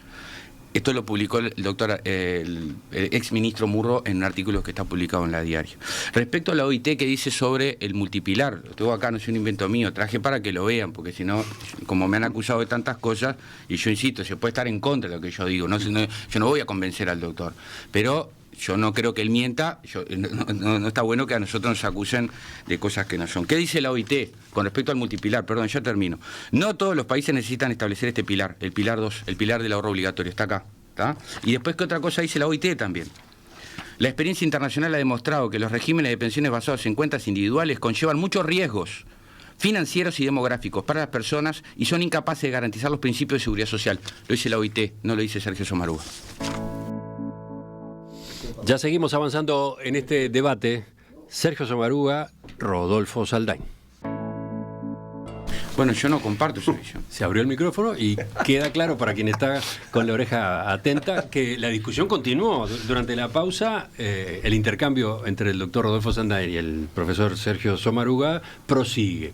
Esto lo publicó el doctor, el ex ministro Murro en un artículo que está publicado en La Diario. Respecto a la OIT que dice sobre el multipilar, lo tengo acá, no es un invento mío, traje para que lo vean, porque si no, como me han acusado de tantas cosas, y yo insisto, se puede estar en contra de lo que yo digo, yo no voy a convencer al doctor, pero yo no creo que él mienta, no está bueno que a nosotros nos acusen de cosas que no son. ¿Qué dice la OIT con respecto al multipilar? Perdón, ya termino. No todos los países necesitan establecer este pilar, el pilar 2, el pilar del ahorro obligatorio, está acá. ¿Está? Y después, ¿qué otra cosa dice la OIT también? La experiencia internacional ha demostrado que los regímenes de pensiones basados en cuentas individuales conllevan muchos riesgos financieros y demográficos para las personas y son incapaces de garantizar los principios de seguridad social. Lo dice la OIT, no lo dice Sergio Sommaruga. Ya seguimos avanzando en este debate. Sergio Sommaruga, Rodolfo Saldain. Bueno, yo no comparto esa visión. Se abrió el micrófono y queda claro para quien está con la oreja atenta que la discusión continuó. Durante la pausa, el intercambio entre el doctor Rodolfo Saldain y el profesor Sergio Sommaruga prosigue.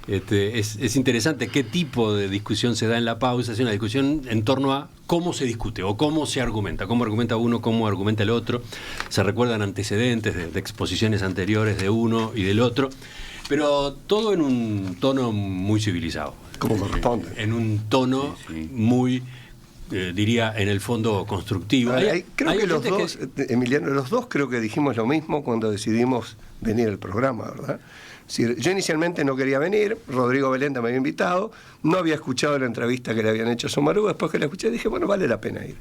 Es interesante qué tipo de discusión se da en la pausa. Es una discusión en torno a cómo se discute o cómo se argumenta. Cómo argumenta uno, cómo argumenta el otro. Se recuerdan antecedentes de exposiciones anteriores de uno y del otro. Pero todo en un tono muy civilizado. Como corresponde. En un tono muy, diría, en el fondo constructivo. Creo que los dos, Emiliano, los dos creo que dijimos lo mismo cuando decidimos venir al programa, ¿verdad? Es decir, yo inicialmente no quería venir, Rodrigo Belenda me había invitado, no había escuchado la entrevista que le habían hecho a Sommaruga, después que la escuché dije, bueno, vale la pena ir.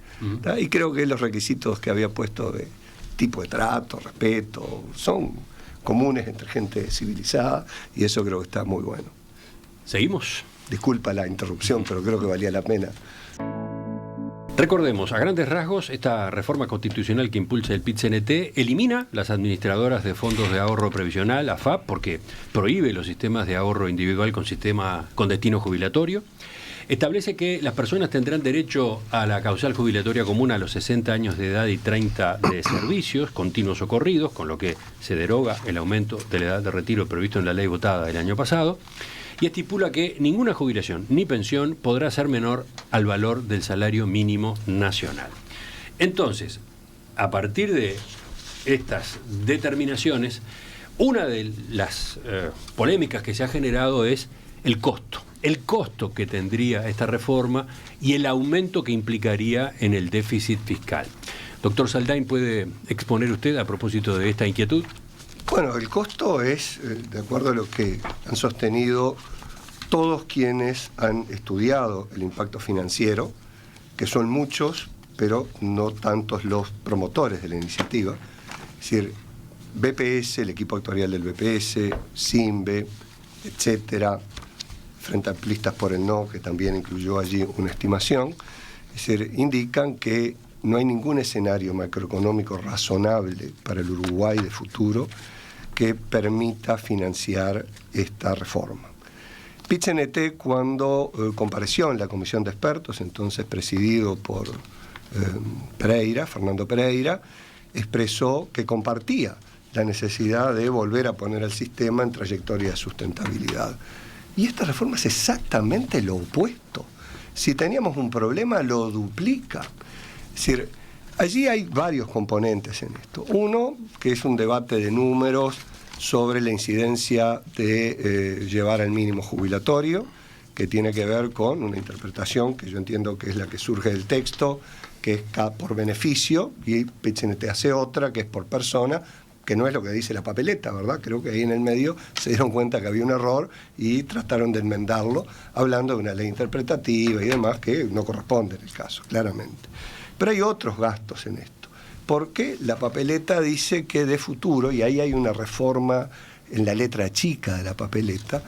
Y creo que los requisitos que había puesto de tipo de trato, respeto, son comunes entre gente civilizada, y eso creo que está muy bueno. ¿Seguimos? Disculpa la interrupción, pero creo que valía la pena. Recordemos, a grandes rasgos, esta reforma constitucional que impulsa el PIT-CNT elimina las administradoras de fondos de ahorro previsional, AFAP, porque prohíbe los sistemas de ahorro individual con destino jubilatorio. Establece que las personas tendrán derecho a la causal jubilatoria común a los 60 años de edad y 30 de servicios continuos o corridos, con lo que se deroga el aumento de la edad de retiro previsto en la ley votada el año pasado, y estipula que ninguna jubilación ni pensión podrá ser menor al valor del salario mínimo nacional. Entonces, a partir de estas determinaciones, una de las polémicas que se ha generado es el costo que tendría esta reforma y el aumento que implicaría en el déficit fiscal. Doctor Saldain, ¿puede exponer usted a propósito de esta inquietud? Bueno, el costo es, de acuerdo a lo que han sostenido todos quienes han estudiado el impacto financiero, que son muchos, pero no tantos los promotores de la iniciativa. Es decir, BPS, el equipo actuarial del BPS, SINBE, etcétera, Frente Amplistas por el No, que también incluyó allí una estimación, es decir, indican que no hay ningún escenario macroeconómico razonable para el Uruguay de futuro que permita financiar esta reforma. PIT-CNT, cuando compareció en la comisión de expertos, entonces presidido por Fernando Pereira, expresó que compartía la necesidad de volver a poner al sistema en trayectoria de sustentabilidad. Y esta reforma es exactamente lo opuesto. Si teníamos un problema, lo duplica. Es decir, allí hay varios componentes en esto. Uno, que es un debate de números sobre la incidencia de llevar al mínimo jubilatorio, que tiene que ver con una interpretación que yo entiendo que es la que surge del texto, que es por beneficio, y PIT-CNT hace otra, que es por persona, que no es lo que dice la papeleta, ¿verdad? Creo que ahí en el medio se dieron cuenta que había un error y trataron de enmendarlo, hablando de una ley interpretativa y demás que no corresponde en el caso, claramente. Pero hay otros gastos en esto, porque la papeleta dice que de futuro, y ahí hay una reforma en la letra chica de la papeleta,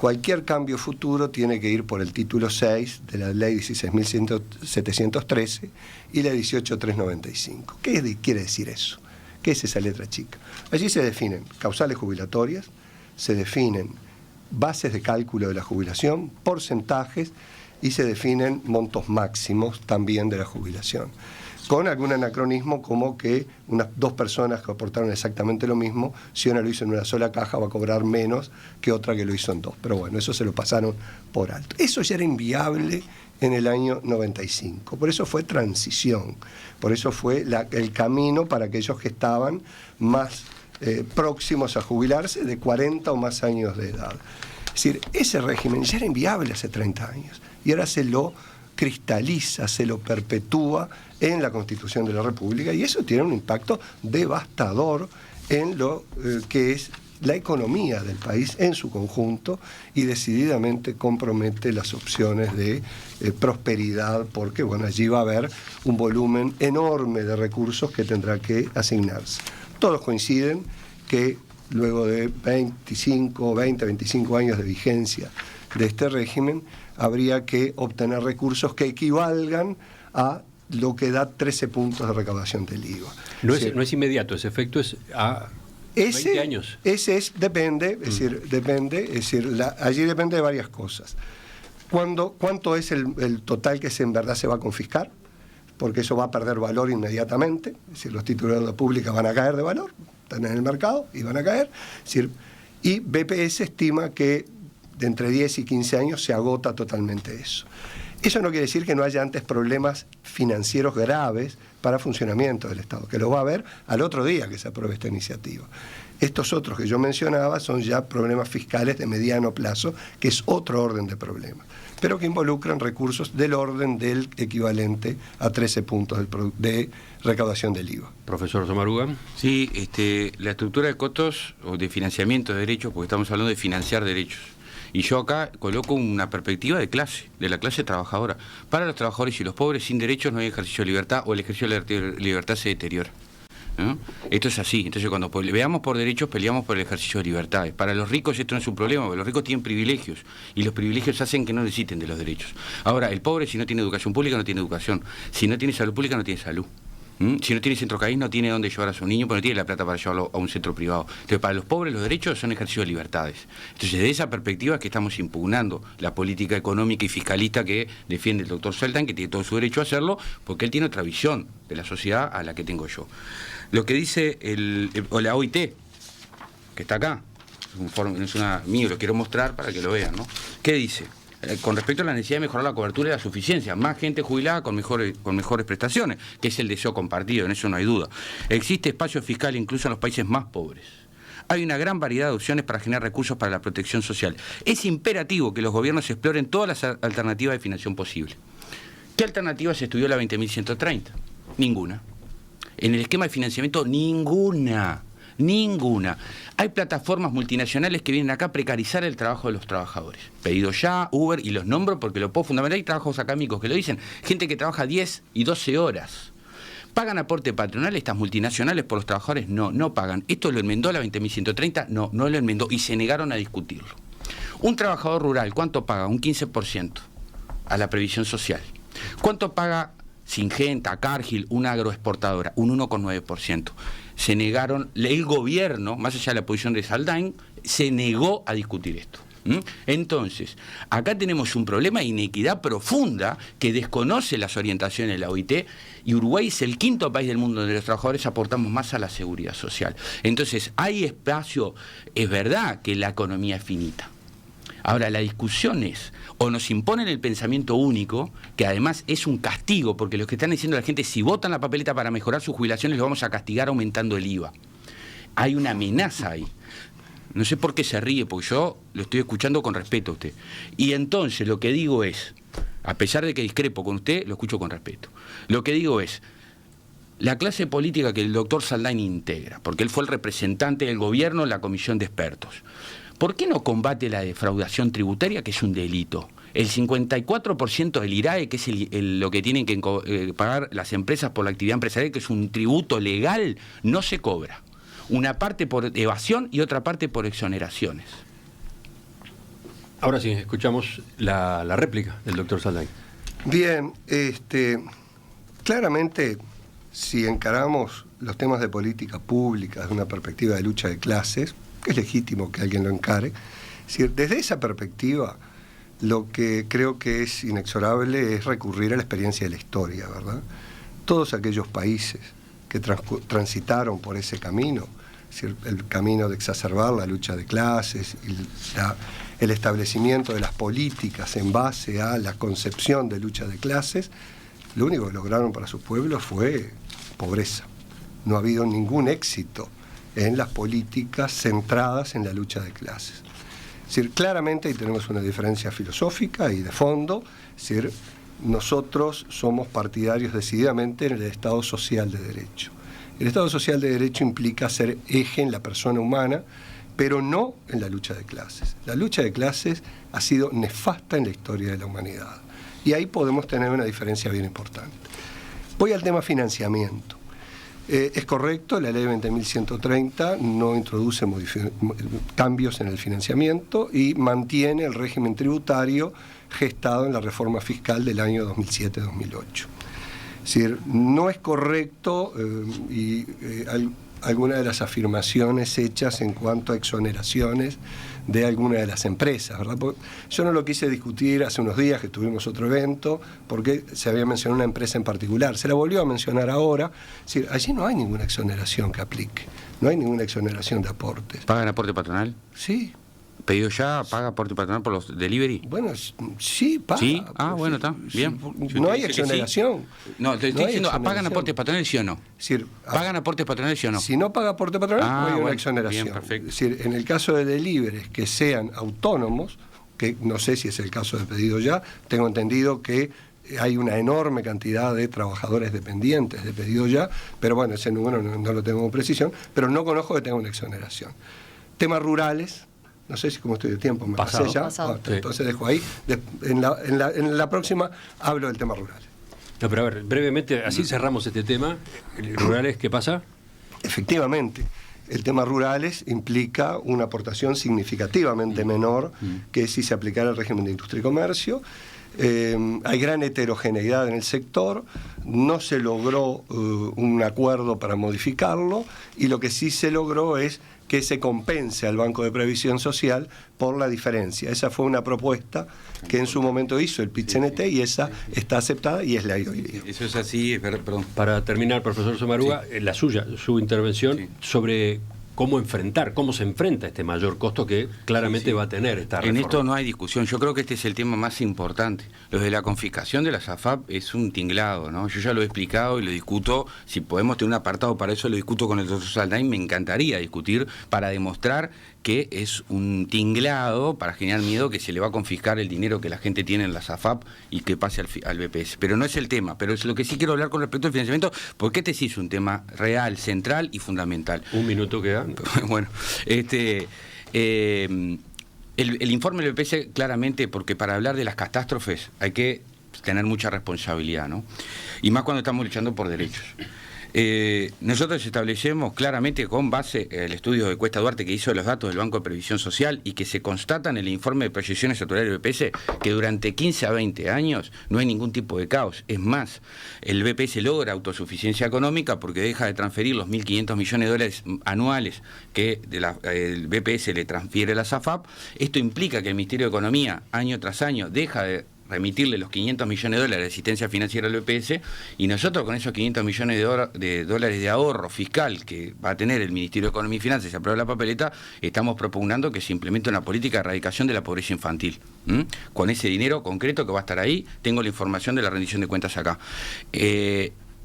cualquier cambio futuro tiene que ir por el título 6 de la ley 16.713 y la 18.395. ¿Qué quiere decir eso? ¿Qué es esa letra chica? Allí se definen causales jubilatorias, se definen bases de cálculo de la jubilación, porcentajes, y se definen montos máximos también de la jubilación, con algún anacronismo como que unas dos personas que aportaron exactamente lo mismo, si una lo hizo en una sola caja va a cobrar menos que otra que lo hizo en dos. Pero bueno, eso se lo pasaron por alto. Eso ya era inviable en el año 95. Por eso fue transición, por eso fue el camino para aquellos que estaban más próximos a jubilarse, de 40 o más años de edad. Es decir, ese régimen ya era inviable hace 30 años y ahora se lo cristaliza, se lo perpetúa en la Constitución de la República, y eso tiene un impacto devastador en lo que es la economía del país en su conjunto, y decididamente compromete las opciones de prosperidad, porque bueno, allí va a haber un volumen enorme de recursos que tendrá que asignarse. Todos coinciden que luego de 25 años de vigencia de este régimen, habría que obtener recursos que equivalgan a lo que da 13 puntos de recaudación del IVA. No es inmediato, ese efecto es a 20 años. Depende, allí depende de varias cosas. ¿Cuánto es el total que en verdad se va a confiscar? Porque eso va a perder valor inmediatamente, es decir, los títulos de deuda pública van a caer de valor, están en el mercado y van a caer. Es decir, y BPS estima que de entre 10 y 15 años se agota totalmente eso. Eso no quiere decir que no haya antes problemas financieros graves para funcionamiento del Estado, que lo va a haber al otro día que se apruebe esta iniciativa. Estos otros que yo mencionaba son ya problemas fiscales de mediano plazo, que es otro orden de problemas, pero que involucran recursos del orden del equivalente a 13 puntos de recaudación del IVA. Profesor Samaruga. Sí, la estructura de costos o de financiamiento de derechos, porque estamos hablando de financiar derechos. Y yo acá coloco una perspectiva de clase, de la clase trabajadora. Para los trabajadores y los pobres, sin derechos no hay ejercicio de libertad, o el ejercicio de la libertad se deteriora, ¿no? Esto es así. Entonces, cuando veamos por derechos, peleamos por el ejercicio de libertades. Para los ricos esto no es un problema, porque los ricos tienen privilegios, y los privilegios hacen que no necesiten de los derechos. Ahora, el pobre, si no tiene educación pública, no tiene educación. Si no tiene salud pública, no tiene salud. Si no tiene centro CAIS, no tiene dónde llevar a su niño, porque no tiene la plata para llevarlo a un centro privado. Entonces, para los pobres los derechos son ejercicio de libertades. Entonces, desde esa perspectiva es que estamos impugnando la política económica y fiscalista que defiende el doctor Saldain, que tiene todo su derecho a hacerlo, porque él tiene otra visión de la sociedad a la que tengo yo. Lo que dice la OIT, que está acá, es una mío, lo quiero mostrar para que lo vean, ¿no? ¿Qué dice? Con respecto a la necesidad de mejorar la cobertura y la suficiencia, más gente jubilada con mejores prestaciones, que es el deseo compartido, en eso no hay duda. Existe espacio fiscal incluso en los países más pobres. Hay una gran variedad de opciones para generar recursos para la protección social. Es imperativo que los gobiernos exploren todas las alternativas de financiación posibles. ¿Qué alternativa se estudió la 20.130? Ninguna. En el esquema de financiamiento, ninguna. Hay plataformas multinacionales que vienen acá a precarizar el trabajo de los trabajadores. Pedido Ya, Uber, y los nombro porque lo puedo fundamentar. Hay trabajos académicos que lo dicen. Gente que trabaja 10 y 12 horas. ¿Pagan aporte patronal estas multinacionales por los trabajadores? No pagan. ¿Esto lo enmendó la 20.130? No lo enmendó y se negaron a discutirlo. Un trabajador rural, ¿cuánto paga? Un 15% a la previsión social. ¿Cuánto paga Syngenta, Cargill, una agroexportadora? Un 1,9%. Se negaron, el gobierno, más allá de la posición de Saldain, se negó a discutir esto. Entonces, acá tenemos un problema de inequidad profunda que desconoce las orientaciones de la OIT, y Uruguay es el quinto país del mundo donde los trabajadores aportamos más a la seguridad social. Entonces, hay espacio, es verdad que la economía es finita. Ahora, la discusión es, o nos imponen el pensamiento único, que además es un castigo, porque los que están diciendo a la gente, si votan la papeleta para mejorar sus jubilaciones, los vamos a castigar aumentando el IVA. Hay una amenaza ahí. No sé por qué se ríe, porque yo lo estoy escuchando con respeto a usted. Y entonces lo que digo es, a pesar de que discrepo con usted, lo escucho con respeto. Lo que digo es, la clase política que el doctor Saldain integra, porque él fue el representante del gobierno en la comisión de expertos, ¿por qué no combate la defraudación tributaria, que es un delito? El 54% del IRAE, que es lo que tienen que pagar las empresas por la actividad empresarial, que es un tributo legal, no se cobra. Una parte por evasión y otra parte por exoneraciones. Ahora sí, escuchamos la réplica del doctor Saldain. Bien, claramente, si encaramos los temas de política pública desde una perspectiva de lucha de clases, que es legítimo que alguien lo encare, desde esa perspectiva, lo que creo que es inexorable es recurrir a la experiencia de la historia, ¿verdad? Todos aquellos países que transitaron por ese camino, el camino de exacerbar la lucha de clases y el establecimiento de las políticas en base a la concepción de lucha de clases, lo único que lograron para sus pueblos fue pobreza. No ha habido ningún éxito en las políticas centradas en la lucha de clases. Es decir, claramente ahí tenemos una diferencia filosófica y de fondo. Es decir, nosotros somos partidarios decididamente en el Estado social de derecho. El Estado social de derecho implica ser eje en la persona humana, pero no en la lucha de clases. La lucha de clases ha sido nefasta en la historia de la humanidad. Y ahí podemos tener una diferencia bien importante. Voy al tema financiamiento. Es correcto, la ley 20.130 no introduce cambios en el financiamiento y mantiene el régimen tributario gestado en la reforma fiscal del año 2007-2008. Es decir, no es correcto alguna de las afirmaciones hechas en cuanto a exoneraciones de alguna de las empresas, ¿verdad? Porque yo no lo quise discutir hace unos días que tuvimos otro evento, porque se había mencionado una empresa en particular, se la volvió a mencionar ahora. Es decir, allí no hay ninguna exoneración que aplique, no hay ninguna exoneración de aportes. ¿Pagan aporte patronal? Sí. ¿Pedido ya? ¿Paga aporte patronal por los delivery? Bueno, sí, paga. ¿Sí? Bueno, está, bien. No hay exoneración. Sí. No, te estoy diciendo, ¿pagan aportes patronales sí o no? Es decir, ¿pagan aportes patronales sí o no? Si no paga aporte patronal, no hay una exoneración. Bien, perfecto. Es decir, en el caso de deliveries que sean autónomos, que no sé si es el caso de Pedido Ya, tengo entendido que hay una enorme cantidad de trabajadores dependientes de Pedido Ya, pero bueno, ese número no lo tengo con precisión, pero no conozco que tenga una exoneración. Temas rurales. No sé si como estoy de tiempo, me pasé ya. Bueno, sí. Entonces dejo ahí. En la próxima hablo del tema rural. No, pero a ver, brevemente, así cerramos este tema. ¿Rurales qué pasa? Efectivamente, el tema rurales implica una aportación significativamente menor que si se aplicara el régimen de industria y comercio. Hay gran heterogeneidad en el sector, no se logró un acuerdo para modificarlo, y lo que sí se logró es que se compense al Banco de Previsión Social por la diferencia. Esa fue una propuesta que en su momento hizo el PIT-CNT y esa está aceptada y es ley hoy día. Eso es así, perdón. Para terminar, profesor Sommaruga, su intervención sobre cómo se enfrenta este mayor costo que claramente va a tener esta reforma. En esto no hay discusión. Yo creo que este es el tema más importante. Lo de la confiscación de las AFAP es un tinglado, ¿no? Yo ya lo he explicado y lo discuto. Si podemos tener un apartado para eso, lo discuto con el doctor Saldain. Me encantaría discutir para demostrar que es un tinglado para generar miedo que se le va a confiscar el dinero que la gente tiene en las AFAP y que pase al BPS. Pero no es el tema. Pero es lo que sí quiero hablar con respecto al financiamiento, porque este sí es un tema real, central y fundamental. Un minuto queda. Bueno, el informe del BPS claramente, porque para hablar de las catástrofes hay que tener mucha responsabilidad, ¿no? Y más cuando estamos luchando por derechos. Nosotros establecemos claramente, con base el estudio de Cuesta Duarte que hizo los datos del Banco de Previsión Social y que se constatan en el informe de proyecciones actuariales del BPS, que durante 15 a 20 años no hay ningún tipo de caos. Es más, el BPS logra autosuficiencia económica porque deja de transferir los 1.500 millones de dólares anuales que el BPS le transfiere a la SAFAP. Esto implica que el Ministerio de Economía, año tras año, deja de remitirle los 500 millones de dólares de asistencia financiera al BPS, y nosotros con esos 500 millones de dólares de ahorro fiscal que va a tener el Ministerio de Economía y Finanzas, se aprueba la papeleta, estamos propugnando que se implemente una política de erradicación de la pobreza infantil. Con ese dinero concreto que va a estar ahí, tengo la información de la rendición de cuentas acá.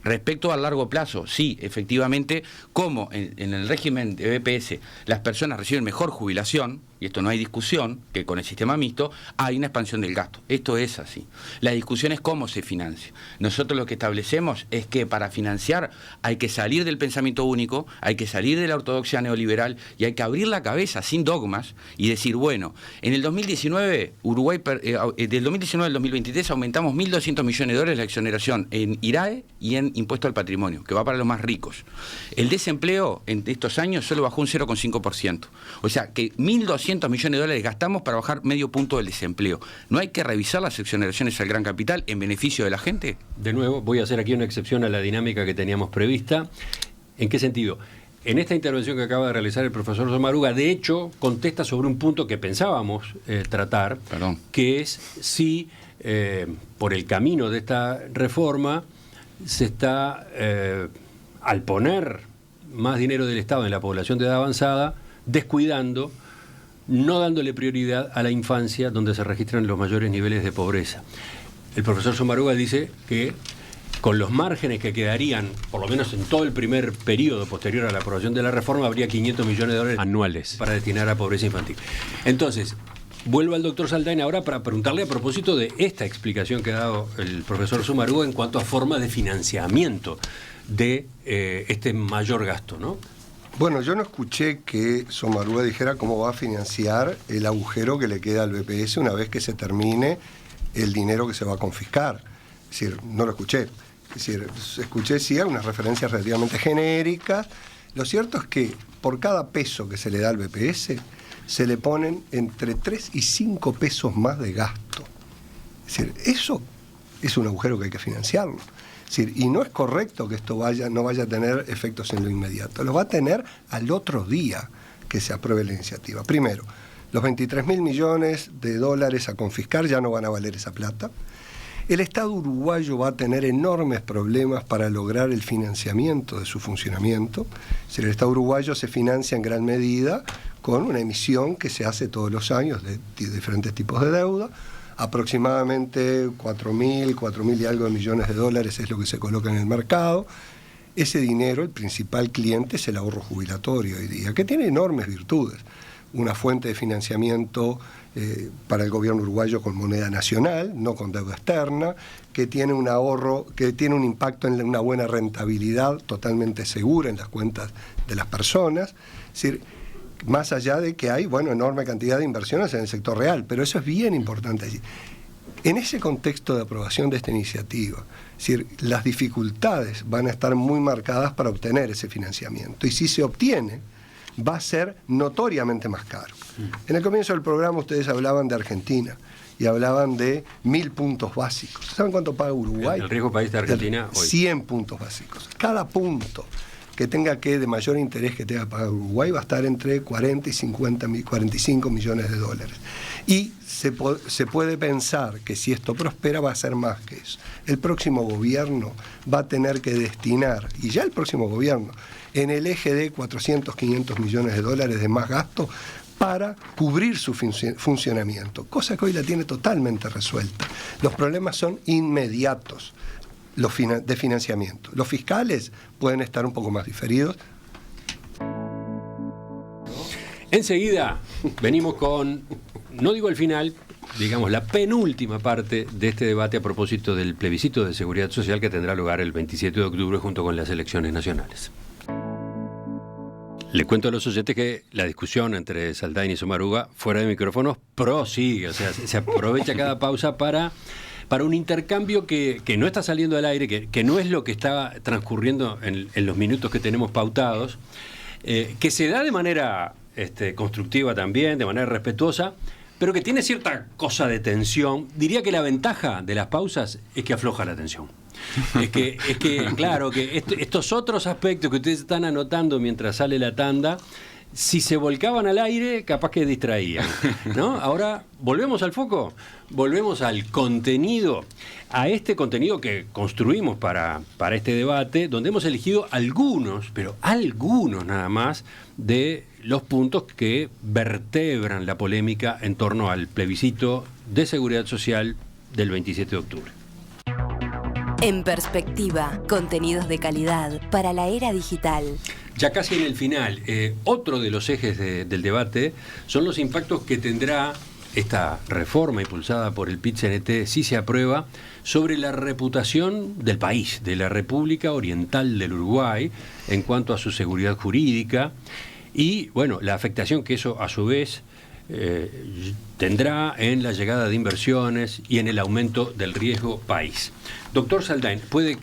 Respecto al largo plazo, sí, efectivamente, como en el régimen de BPS las personas reciben mejor jubilación, y esto no hay discusión, que con el sistema mixto hay una expansión del gasto. Esto es así. La discusión es cómo se financia. Nosotros lo que establecemos es que para financiar hay que salir del pensamiento único, hay que salir de la ortodoxia neoliberal y hay que abrir la cabeza sin dogmas y decir, bueno, en el 2019, del 2019 al 2023 aumentamos 1.200 millones de dólares la exoneración en IRAE y en impuesto al patrimonio, que va para los más ricos. El desempleo en estos años solo bajó un 0,5%. O sea que 1.200 $300 millones gastamos para bajar medio punto del desempleo. ¿No hay que revisar las exoneraciones al gran capital en beneficio de la gente? De nuevo, voy a hacer aquí una excepción a la dinámica que teníamos prevista. ¿En qué sentido? En esta intervención que acaba de realizar el profesor Sommaruga, de hecho, contesta sobre un punto que pensábamos tratar, que es si por el camino de esta reforma se está, al poner más dinero del Estado en la población de edad avanzada, descuidando, no dándole prioridad a la infancia, donde se registran los mayores niveles de pobreza. El profesor Sommaruga dice que con los márgenes que quedarían, por lo menos en todo el primer periodo posterior a la aprobación de la reforma, habría $500 millones anuales para destinar a pobreza infantil. Entonces, vuelvo al doctor Saldain ahora para preguntarle a propósito de esta explicación que ha dado el profesor Sommaruga en cuanto a forma de financiamiento de este mayor gasto, ¿no? Bueno, yo no escuché que Sommaruga dijera cómo va a financiar el agujero que le queda al BPS una vez que se termine el dinero que se va a confiscar. Es decir, no lo escuché. Es decir, escuché sí unas referencias relativamente genéricas. Lo cierto es que por cada peso que se le da al BPS, se le ponen entre 3 y 5 pesos más de gasto. Es decir, eso es un agujero que hay que financiarlo. Es decir, y no es correcto que esto no vaya a tener efectos en lo inmediato. Lo va a tener al otro día que se apruebe la iniciativa. Primero, los $23.000 millones a confiscar ya no van a valer esa plata. El Estado uruguayo va a tener enormes problemas para lograr el financiamiento de su funcionamiento. Es decir, el Estado uruguayo se financia en gran medida con una emisión que se hace todos los años de diferentes tipos de deuda. Aproximadamente 4.000 y algo de millones de dólares es lo que se coloca en el mercado. Ese dinero, el principal cliente es el ahorro jubilatorio hoy día, que tiene enormes virtudes. Una fuente de financiamiento para el gobierno uruguayo con moneda nacional, no con deuda externa, que tiene un ahorro, que tiene un impacto en una buena rentabilidad totalmente segura en las cuentas de las personas. Es decir, más allá de que hay, enorme cantidad de inversiones en el sector real, pero eso es bien importante allí. En ese contexto de aprobación de esta iniciativa, es decir, las dificultades van a estar muy marcadas para obtener ese financiamiento, y si se obtiene, va a ser notoriamente más caro. En el comienzo del programa ustedes hablaban de Argentina y hablaban de 1.000 puntos básicos. ¿Saben cuánto paga Uruguay? El riesgo país de Argentina hoy. 100 puntos básicos. Cada punto que tenga de mayor interés que tenga que pagar Uruguay va a estar entre 40 y 45 millones de dólares. Y se puede pensar que si esto prospera va a ser más que eso. El próximo gobierno va a tener que destinar, y ya el próximo gobierno, en el eje de 400, 500 millones de dólares de más gasto para cubrir su funcionamiento, cosa que hoy la tiene totalmente resuelta. Los problemas son inmediatos de financiamiento. Los fiscales pueden estar un poco más diferidos. Enseguida venimos con, no digo el final, digamos la penúltima parte de este debate a propósito del plebiscito de seguridad social que tendrá lugar el 27 de octubre junto con las elecciones nacionales. Le cuento a los oyentes que la discusión entre Saldain y Sommaruga fuera de micrófonos prosigue, o sea, se aprovecha cada pausa para un intercambio que no está saliendo al aire, que no es lo que está transcurriendo en los minutos que tenemos pautados, que se da de manera constructiva también, de manera respetuosa, pero que tiene cierta cosa de tensión. Diría que la ventaja de las pausas es que afloja la tensión. Es que claro, que estos otros aspectos que ustedes están anotando mientras sale la tanda, si se volcaban al aire, capaz que distraían, ¿no? Ahora, volvemos al foco, volvemos al contenido, a este contenido que construimos para este debate, donde hemos elegido algunos, pero algunos nada más, de los puntos que vertebran la polémica en torno al plebiscito de seguridad social del 27 de octubre. En perspectiva, contenidos de calidad para la era digital. Ya casi en el final, otro de los ejes del debate son los impactos que tendrá esta reforma impulsada por el PIT-CNT, si se aprueba, sobre la reputación del país, de la República Oriental del Uruguay, en cuanto a su seguridad jurídica y, bueno, la afectación que eso a su vez tendrá en la llegada de inversiones y en el aumento del riesgo país. Doctor Saldain, ¿puede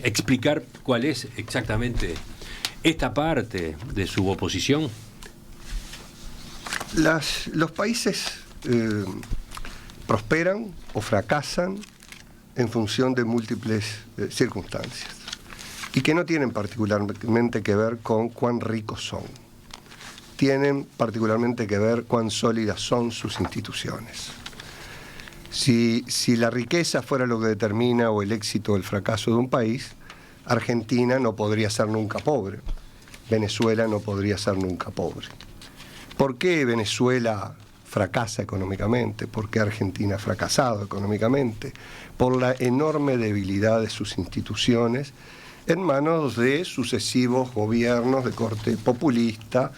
explicar cuál es exactamente esta parte de su oposición? Los países prosperan o fracasan en función de múltiples circunstancias y que no tienen particularmente que ver con cuán ricos son. Tienen particularmente que ver cuán sólidas son sus instituciones. Si la riqueza fuera lo que determina o el éxito o el fracaso de un país, Argentina no podría ser nunca pobre. Venezuela no podría ser nunca pobre. ¿Por qué Venezuela fracasa económicamente? ¿Por qué Argentina ha fracasado económicamente? Por la enorme debilidad de sus instituciones en manos de sucesivos gobiernos de corte populista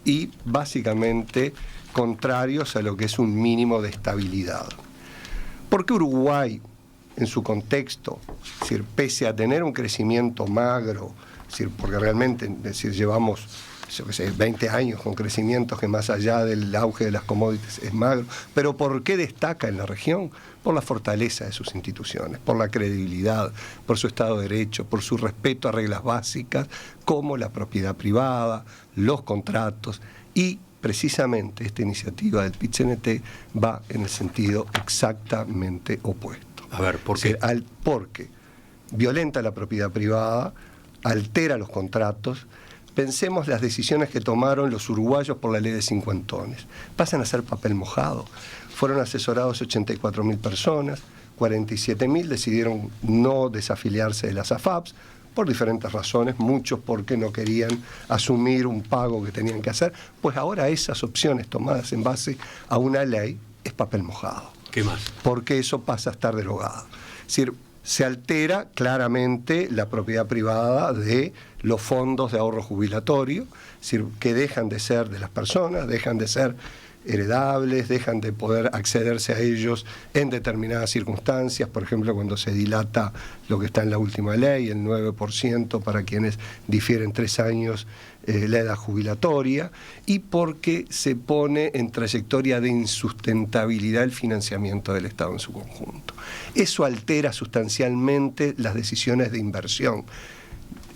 y básicamente contrarios a lo que es un mínimo de estabilidad. ¿Por qué Uruguay, en su contexto, es decir, pese a tener un crecimiento magro, es decir, porque realmente llevamos 20 años con crecimientos que más allá del auge de las commodities es magro, pero ¿por qué destaca en la región? Por la fortaleza de sus instituciones, por la credibilidad, por su Estado de Derecho, por su respeto a reglas básicas como la propiedad privada, los contratos, y precisamente esta iniciativa del PIT-CNT va en el sentido exactamente opuesto. A ver, ¿por qué? Porque violenta la propiedad privada, altera los contratos. Pensemos las decisiones que tomaron los uruguayos por la ley de cincuentones. Pasan a ser papel mojado. Fueron asesorados 84.000 personas, 47.000 decidieron no desafiliarse de las AFAPs por diferentes razones, muchos porque no querían asumir un pago que tenían que hacer. Pues ahora esas opciones tomadas en base a una ley es papel mojado. ¿Qué más? Porque eso pasa a estar derogado. Es decir, se altera claramente la propiedad privada de los fondos de ahorro jubilatorio, es decir, que dejan de ser de las personas, dejan de ser heredables, dejan de poder accederse a ellos en determinadas circunstancias, por ejemplo, cuando se dilata lo que está en la última ley, el 9% para quienes difieren 3 años la edad jubilatoria, y porque se pone en trayectoria de insustentabilidad el financiamiento del Estado en su conjunto. Eso altera sustancialmente las decisiones de inversión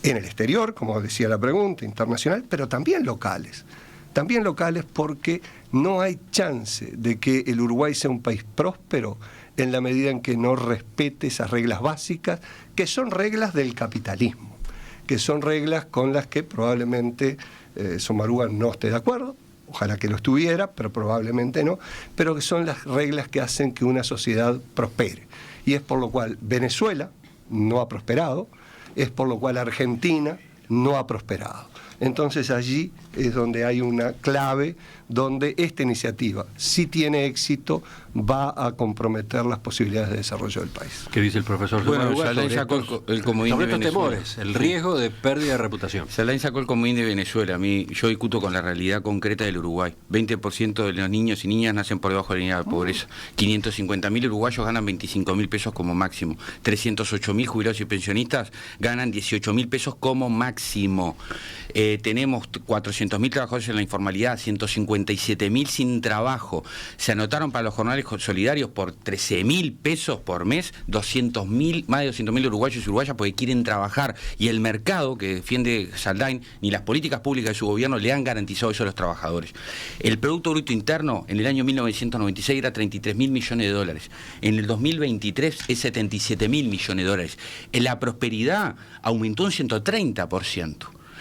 en el exterior, como decía la pregunta, internacional, pero también locales. También locales porque no hay chance de que el Uruguay sea un país próspero en la medida en que no respete esas reglas básicas, que son reglas del capitalismo, que son reglas con las que probablemente Sommarúa no esté de acuerdo, ojalá que lo estuviera, pero probablemente no, pero que son las reglas que hacen que una sociedad prospere. Y es por lo cual Venezuela no ha prosperado, es por lo cual Argentina no ha prosperado. Entonces allí es donde hay una clave, donde esta iniciativa, si tiene éxito, va a comprometer las posibilidades de desarrollo del país. ¿Qué dice el profesor? Bueno, Saldain sacó el comodín de Venezuela. Temores, el riesgo de pérdida de reputación. Saldain sacó el comodín de Venezuela. Yo discuto con la realidad concreta del Uruguay. 20% de los niños y niñas nacen por debajo de la línea de pobreza. 550.000 uruguayos ganan 25.000 pesos como máximo. 308.000 jubilados y pensionistas ganan 18.000 pesos como máximo. Tenemos 400.000 trabajadores en la informalidad, 157.000 sin trabajo. Se anotaron para los jornales solidarios por 13.000 pesos por mes, más de 200.000 uruguayos y uruguayas porque quieren trabajar. Y el mercado que defiende Saldain, ni las políticas públicas de su gobierno le han garantizado eso a los trabajadores. El Producto Bruto Interno en el año 1996 era 33.000 millones de dólares. En el 2023 es 77.000 millones de dólares. La prosperidad aumentó un 130%.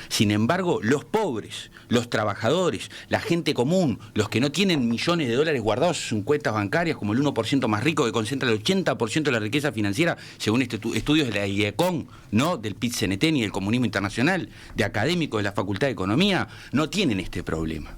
Sin embargo, los pobres, los trabajadores, la gente común, los que no tienen millones de dólares guardados en cuentas bancarias, como el 1% más rico que concentra el 80% de la riqueza financiera, según estudios de la IECON, no del PIT-CNT ni del Comunismo Internacional, de académicos de la Facultad de Economía, no tienen este problema.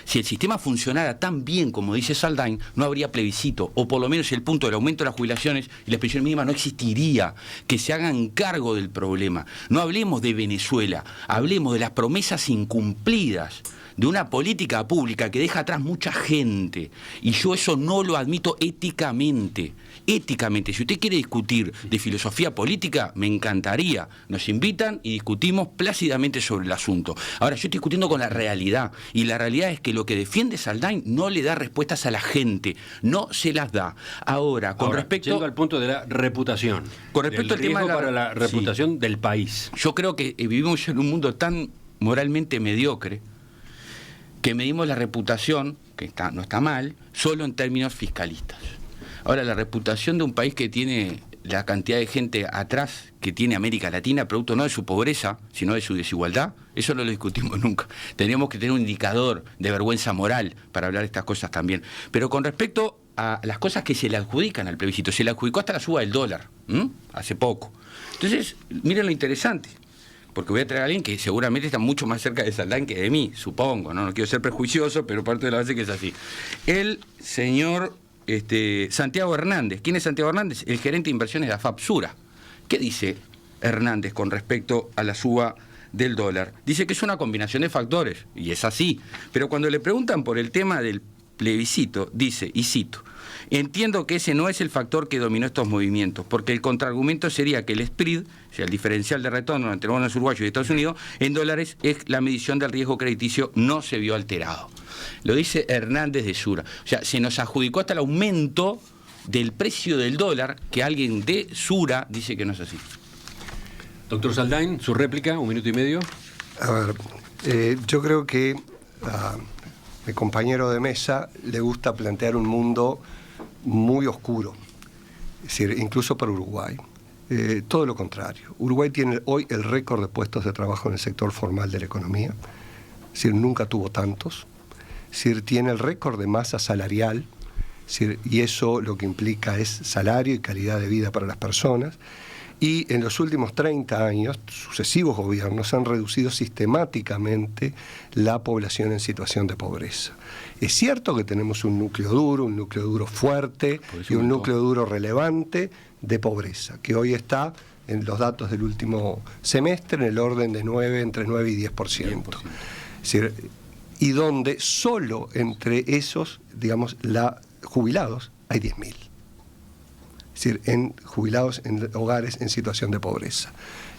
Si el sistema funcionara tan bien como dice Saldain, no habría plebiscito, o por lo menos el punto del aumento de las jubilaciones y la pensión mínima no existiría, que se hagan cargo del problema. No hablemos de Venezuela, hablemos de las promesas incumplidas, de una política pública que deja atrás mucha gente, y yo eso no lo admito éticamente. Éticamente, si usted quiere discutir de filosofía política, me encantaría. Nos invitan y discutimos plácidamente sobre el asunto. Ahora, yo estoy discutiendo con la realidad, y la realidad es que lo que defiende Saldain no le da respuestas a la gente, no se las da. Ahora, respecto... Yendo al punto de la reputación. Con respecto al tema para la reputación del país. Yo creo que vivimos en un mundo tan moralmente mediocre que medimos la reputación, que no está mal, solo en términos fiscalistas. Ahora, la reputación de un país que tiene la cantidad de gente atrás que tiene América Latina, producto no de su pobreza, sino de su desigualdad, eso no lo discutimos nunca. Tendríamos que tener un indicador de vergüenza moral para hablar de estas cosas también. Pero con respecto a las cosas que se le adjudican al plebiscito, se le adjudicó hasta la suba del dólar, hace poco. Entonces, miren lo interesante, porque voy a traer a alguien que seguramente está mucho más cerca de Saldain que de mí, supongo, no quiero ser prejuicioso, pero parte de la base que es así. El señor Santiago Hernández. ¿Quién es Santiago Hernández? El gerente de inversiones de AFAP-Sura. ¿Qué dice Hernández con respecto a la suba del dólar? Dice que es una combinación de factores, y es así, pero cuando le preguntan por el tema del plebiscito, dice, y cito: entiendo que ese no es el factor que dominó estos movimientos, porque el contraargumento sería que el spread, o sea, el diferencial de retorno entre bonos uruguayos y Estados Unidos, en dólares, es la medición del riesgo crediticio, no se vio alterado. Lo dice Hernández de Sura. O sea, se nos adjudicó hasta el aumento del precio del dólar, que alguien de Sura dice que no es así. Doctor Saldain, su réplica, 1 minuto y medio. A ver, yo creo que a mi compañero de mesa le gusta plantear un mundo muy oscuro, es decir, incluso para Uruguay. Todo lo contrario. Uruguay tiene hoy el récord de puestos de trabajo en el sector formal de la economía, es decir, nunca tuvo tantos. Es decir, tiene el récord de masa salarial, es decir, y eso lo que implica es salario y calidad de vida para las personas. Y en los últimos 30 años, sucesivos gobiernos han reducido sistemáticamente la población en situación de pobreza. Es cierto que tenemos un núcleo duro fuerte y un núcleo duro relevante de pobreza, que hoy está en los datos del último semestre en el orden de entre 9 y 10%. Es decir, y donde solo entre esos, digamos, jubilados hay 10.000. Es decir, jubilados en hogares en situación de pobreza.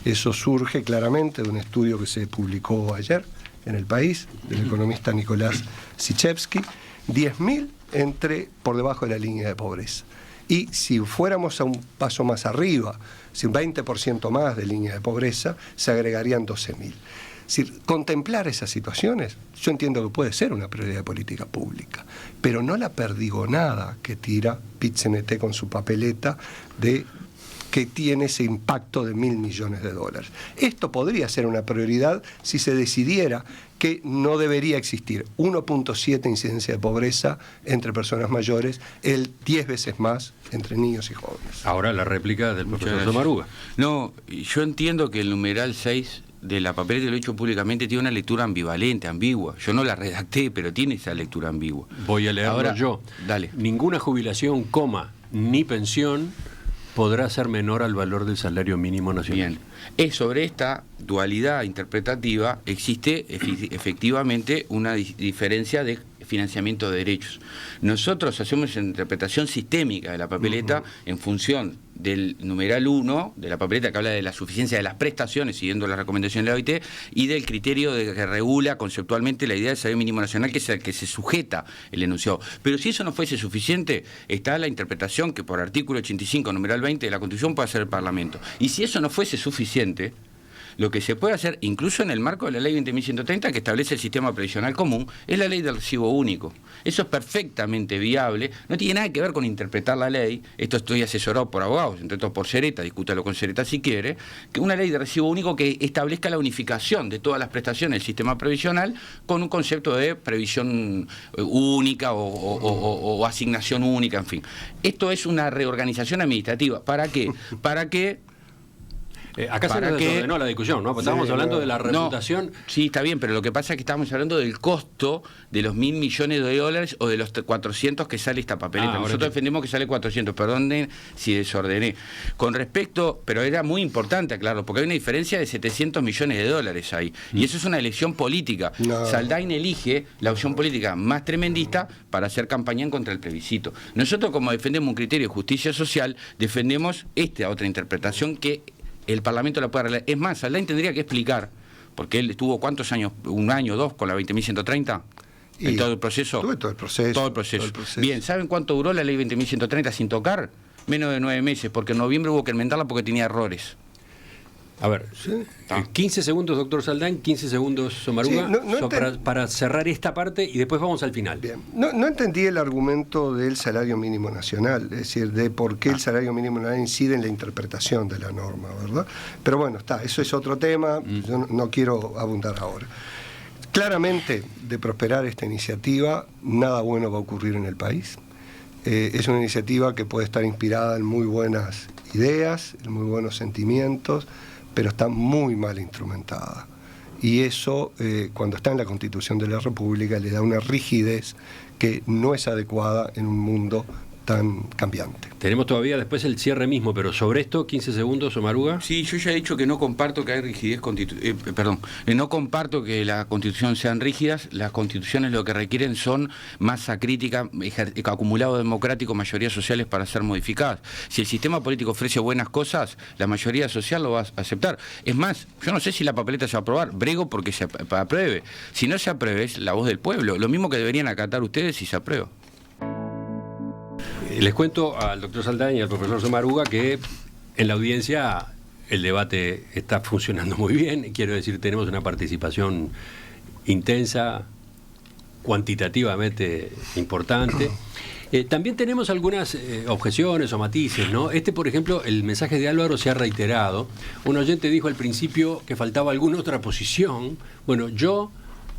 Eso surge claramente de un estudio que se publicó ayer en El País, del economista Nicolás Sichevsky, 10.000 por debajo de la línea de pobreza. Y si fuéramos a un paso más arriba, si un 20% más de línea de pobreza, se agregarían 12.000. Es decir, contemplar esas situaciones, yo entiendo que puede ser una prioridad de política pública, pero no la perdigonada que tira Pit-CNT con su papeleta que tiene ese impacto de $1.000 millones. Esto podría ser una prioridad si se decidiera que no debería existir 1.7 incidencia de pobreza entre personas mayores, el 10 veces más entre niños y jóvenes. Ahora la réplica del profesor Sommaruga. No, yo entiendo que el numeral 6 de la papeleta, lo he dicho públicamente, tiene una lectura ambivalente, ambigua. Yo no la redacté, pero tiene esa lectura ambigua. Voy a leerlo ahora, yo. Dale. Ninguna jubilación, ni pensión podrá ser menor al valor del salario mínimo nacional. Bien. Sobre esta dualidad interpretativa existe efectivamente una diferencia de financiamiento de derechos. Nosotros hacemos una interpretación sistémica de la papeleta en función del numeral 1 de la papeleta, que habla de la suficiencia de las prestaciones, siguiendo las recomendaciones de la OIT, y del criterio que regula conceptualmente la idea del salario mínimo nacional, que es el que se sujeta el enunciado. Pero si eso no fuese suficiente, está la interpretación que por artículo 85, numeral 20 de la Constitución puede hacer el Parlamento. Y si eso no fuese suficiente, lo que se puede hacer, incluso en el marco de la ley 20.130, que establece el sistema previsional común, es la ley del recibo único. Eso es perfectamente viable, no tiene nada que ver con interpretar la ley. Esto estoy asesorado por abogados, entre otros por Sereta, discútalo con Sereta si quiere, que una ley de recibo único que establezca la unificación de todas las prestaciones del sistema previsional con un concepto de previsión única o asignación única, en fin. Esto es una reorganización administrativa. ¿Para qué? Para que acá se nos desordenó la discusión, ¿no? Porque estábamos hablando de la reputación. No, sí, está bien, pero lo que pasa es que estamos hablando del costo de los $1.000 millones o de los 400 que sale esta papeleta. Nosotros defendemos que sale 400, perdonen si desordené. Con respecto, pero era muy importante aclararlo, porque hay una diferencia de $700 millones ahí. Y eso es una elección política. No. Saldain elige la opción política más tremendista para hacer campaña en contra del plebiscito. Nosotros, como defendemos un criterio de justicia social, defendemos esta otra interpretación que el Parlamento la puede arreglar. Es más, Saldain tendría que explicar, porque él estuvo ¿cuántos años? ¿1 año, 2 con la 20.130? ¿En todo el proceso? Todo el proceso. Bien, ¿saben cuánto duró la ley 20.130 sin tocar? Menos de 9 meses, porque en noviembre hubo que enmendarla porque tenía errores. A ver, 15 segundos, doctor Saldain, 15 segundos, Somaruga, Sí, para cerrar esta parte y después vamos al final. Bien. No entendí el argumento del salario mínimo nacional, es decir, de por qué el salario mínimo nacional incide en la interpretación de la norma, ¿verdad? Pero bueno, eso es otro tema, yo no quiero abundar ahora. Claramente, de prosperar esta iniciativa, nada bueno va a ocurrir en el país. Es una iniciativa que puede estar inspirada en muy buenas ideas, en muy buenos sentimientos, pero está muy mal instrumentada. Y eso, cuando está en la Constitución de la República, le da una rigidez que no es adecuada en un mundo tan cambiante. Tenemos todavía después el cierre mismo, pero sobre esto, 15 segundos, Somaruga. Sí, yo ya he dicho que no comparto que hay rigidez no comparto que las constituciones sean rígidas. Las constituciones lo que requieren son masa crítica, acumulado democrático, mayorías sociales para ser modificadas. Si el sistema político ofrece buenas cosas, la mayoría social lo va a aceptar. Es más, yo no sé si la papeleta se va a aprobar, brego porque se apruebe. Si no se apruebe, es la voz del pueblo, lo mismo que deberían acatar ustedes si se aprueba. Les cuento al doctor Saldain y al profesor Somaruga que en la audiencia el debate está funcionando muy bien. Quiero decir, tenemos una participación intensa, cuantitativamente importante. También tenemos algunas objeciones o matices, ¿no? Por ejemplo, el mensaje de Álvaro se ha reiterado. Un oyente dijo al principio que faltaba alguna otra posición. Bueno, yo,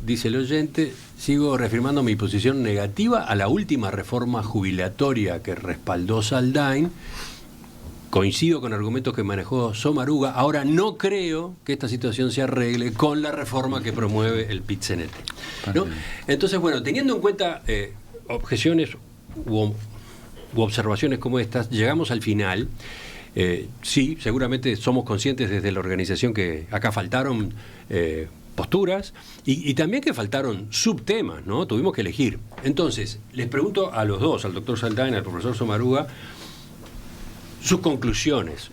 dice el oyente, sigo reafirmando mi posición negativa a la última reforma jubilatoria que respaldó Saldain. Coincido con argumentos que manejó Somaruga. Ahora no creo que esta situación se arregle con la reforma que promueve el PIT-CNT, ¿no? Entonces, bueno, teniendo en cuenta objeciones u observaciones como estas, llegamos al final. Sí, seguramente somos conscientes desde la organización que acá faltaron posturas y también que faltaron subtemas, ¿no? Tuvimos que elegir. Entonces, les pregunto a los dos, al doctor Saldain, al profesor Somaruga, sus conclusiones.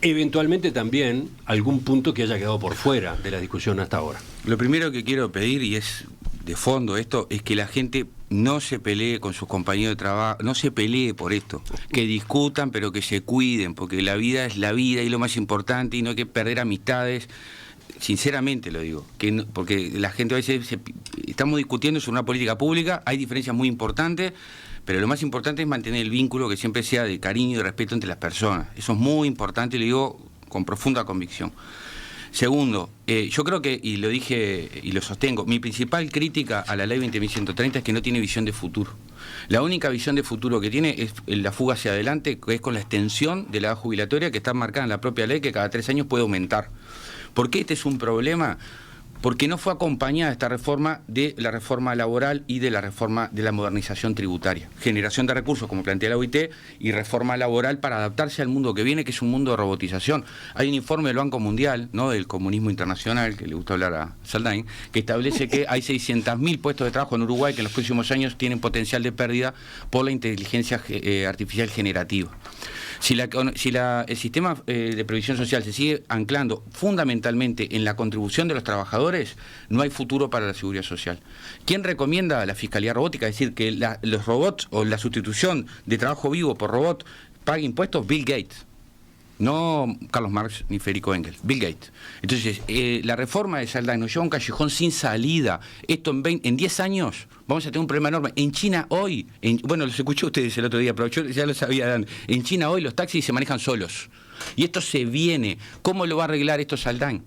Eventualmente también algún punto que haya quedado por fuera de la discusión hasta ahora. Lo primero que quiero pedir, y es de fondo esto, es que la gente no se pelee con sus compañeros de trabajo, no se pelee por esto, que discutan pero que se cuiden, porque la vida es la vida y lo más importante y no hay que perder amistades. Sinceramente lo digo, porque la gente a veces estamos discutiendo sobre una política pública, hay diferencias muy importantes, pero lo más importante es mantener el vínculo que siempre sea de cariño y respeto entre las personas. Eso es muy importante y lo digo con profunda convicción. Segundo, yo creo que, y lo dije y lo sostengo, mi principal crítica a la ley 20.130 es que no tiene visión de futuro. La única visión de futuro que tiene es la fuga hacia adelante, que es con la extensión de la edad jubilatoria que está marcada en la propia ley, que cada 3 años puede aumentar. ¿Por qué este es un problema? Porque no fue acompañada esta reforma de la reforma laboral y de la reforma de la modernización tributaria. Generación de recursos, como plantea la OIT, y reforma laboral para adaptarse al mundo que viene, que es un mundo de robotización. Hay un informe del Banco Mundial, ¿no?, del comunismo internacional, que le gusta hablar a Saldain, que establece que hay 600.000 puestos de trabajo en Uruguay que en los próximos años tienen potencial de pérdida por la inteligencia artificial generativa. Si el sistema de previsión social se sigue anclando fundamentalmente en la contribución de los trabajadores, no hay futuro para la seguridad social. ¿Quién recomienda la fiscalía robótica? Es decir, que los robots o la sustitución de trabajo vivo por robot pague impuestos. Bill Gates. No Carlos Marx ni Federico Engels, Bill Gates. Entonces, la reforma de Saldain nos lleva a un callejón sin salida. Esto en 10 años vamos a tener un problema enorme. En China hoy, bueno, los escuché a ustedes el otro día, pero yo ya lo sabía. En China hoy los taxis se manejan solos. Y esto se viene. ¿Cómo lo va a arreglar esto Saldain?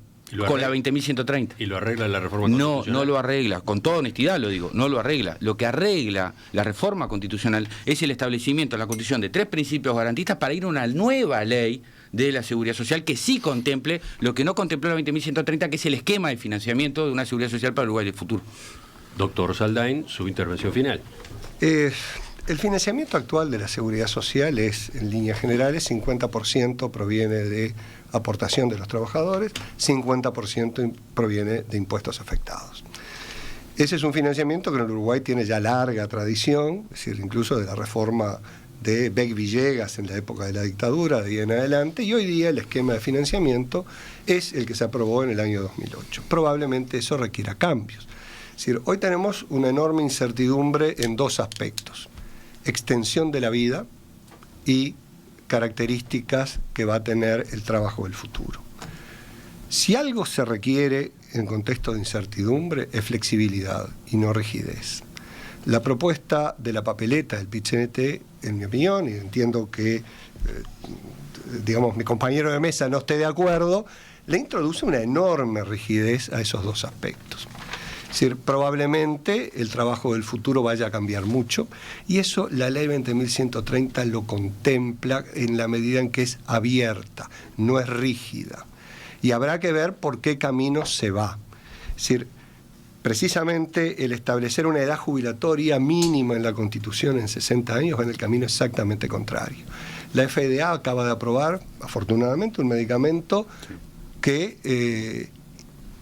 Con la 20.130. ¿Y lo arregla la reforma constitucional? No lo arregla, con toda honestidad lo digo, no lo arregla. Lo que arregla la reforma constitucional es el establecimiento en la Constitución de 3 principios garantistas para ir a una nueva ley de la seguridad social que sí contemple lo que no contempló la 20.130, que es el esquema de financiamiento de una seguridad social para Uruguay del futuro. Doctor Saldain, su intervención final. El financiamiento actual de la seguridad social es, en líneas generales, 50% proviene de aportación de los trabajadores, 50% proviene de impuestos afectados. Ese es un financiamiento que en el Uruguay tiene ya larga tradición, es decir, incluso de la reforma de Beck Villegas en la época de la dictadura, de ahí en adelante, y hoy día el esquema de financiamiento es el que se aprobó en el año 2008. Probablemente eso requiera cambios. Es decir, hoy tenemos una enorme incertidumbre en 2 aspectos: extensión de la vida y características que va a tener el trabajo del futuro. Si algo se requiere en contexto de incertidumbre es flexibilidad y no rigidez. La propuesta de la papeleta del PIT-CNT, en mi opinión, y entiendo que digamos mi compañero de mesa no esté de acuerdo, le introduce una enorme rigidez a esos dos aspectos. Es decir, probablemente el trabajo del futuro vaya a cambiar mucho, y eso la ley 20.130 lo contempla en la medida en que es abierta, no es rígida. Y habrá que ver por qué camino se va. Es decir, precisamente el establecer una edad jubilatoria mínima en la Constitución en 60 años va en el camino exactamente contrario. La FDA acaba de aprobar, afortunadamente, un medicamento que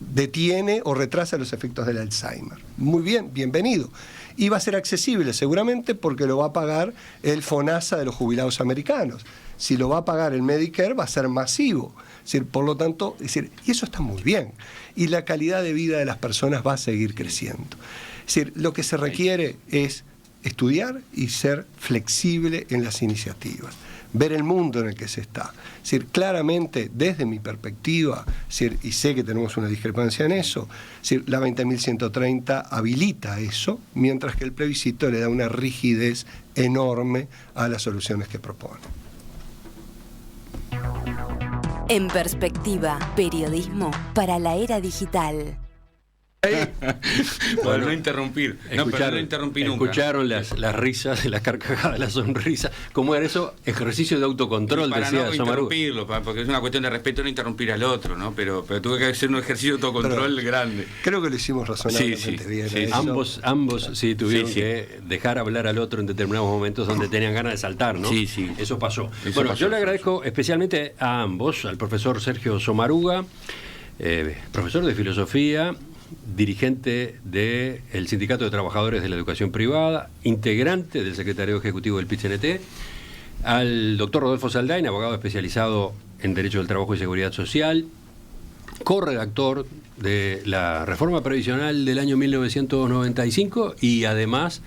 detiene o retrasa los efectos del Alzheimer. Muy bien, bienvenido. Y va a ser accesible seguramente porque lo va a pagar el FONASA de los jubilados americanos. Si lo va a pagar el Medicare va a ser masivo. Es decir, por lo tanto, y eso está muy bien. Y la calidad de vida de las personas va a seguir creciendo. Es decir, lo que se requiere es estudiar y ser flexible en las iniciativas, ver el mundo en el que se está. Es decir, claramente, desde mi perspectiva, y sé que tenemos una discrepancia en eso, la 20.130 habilita eso, mientras que el plebiscito le da una rigidez enorme a las soluciones que propone. En Perspectiva, periodismo para la era digital. Bueno, no interrumpir. No, pero no interrumpí nunca. Escucharon las risas, las carcajadas, las sonrisas. ¿Cómo era eso? Ejercicio de autocontrol, para decía no Somaru. Interrumpirlo, porque es una cuestión de respeto no interrumpir al otro, ¿no? Pero tuve que hacer un ejercicio de autocontrol grande. Creo que lo hicimos razonablemente bien. Sí, ambos sí tuvieron que dejar hablar al otro en determinados momentos donde tenían ganas de saltar, ¿no? Sí, sí. Eso pasó. Eso pasó, yo le agradezco especialmente a ambos, al profesor Sergio Somaruga, profesor de filosofía, dirigente del Sindicato de Trabajadores de la Educación Privada, integrante del Secretario Ejecutivo del PIT-CNT, al doctor Rodolfo Saldain, abogado especializado en Derecho del Trabajo y Seguridad Social, corredactor de la reforma previsional del año 1995 y además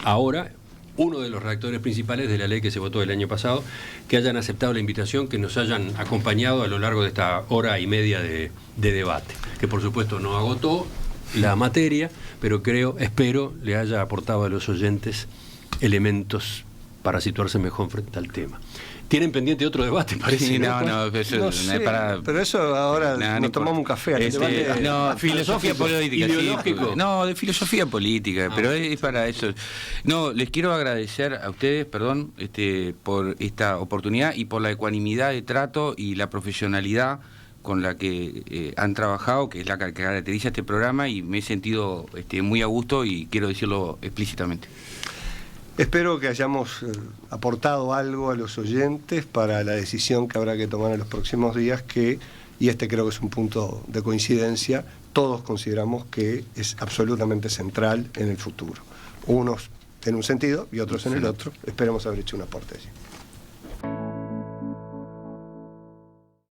ahora uno de los redactores principales de la ley que se votó el año pasado, que hayan aceptado la invitación, que nos hayan acompañado a lo largo de esta hora y media de debate, que por supuesto no agotó la materia, pero espero le haya aportado a los oyentes elementos para situarse mejor frente al tema. Tienen pendiente otro debate, parece. Sí, no, eso no sé, pero eso ahora nos tomamos un café. No, filosofía política. Ideológico. No, de filosofía política, pero es para eso. No, les quiero agradecer a ustedes, perdón, por esta oportunidad y por la ecuanimidad de trato y la profesionalidad con la que han trabajado, que es la que caracteriza este programa, y me he sentido muy a gusto y quiero decirlo explícitamente. Espero que hayamos aportado algo a los oyentes para la decisión que habrá que tomar en los próximos días, y creo que es un punto de coincidencia, todos consideramos que es absolutamente central en el futuro. Unos en un sentido y otros en el otro. Esperemos haber hecho un aporte allí.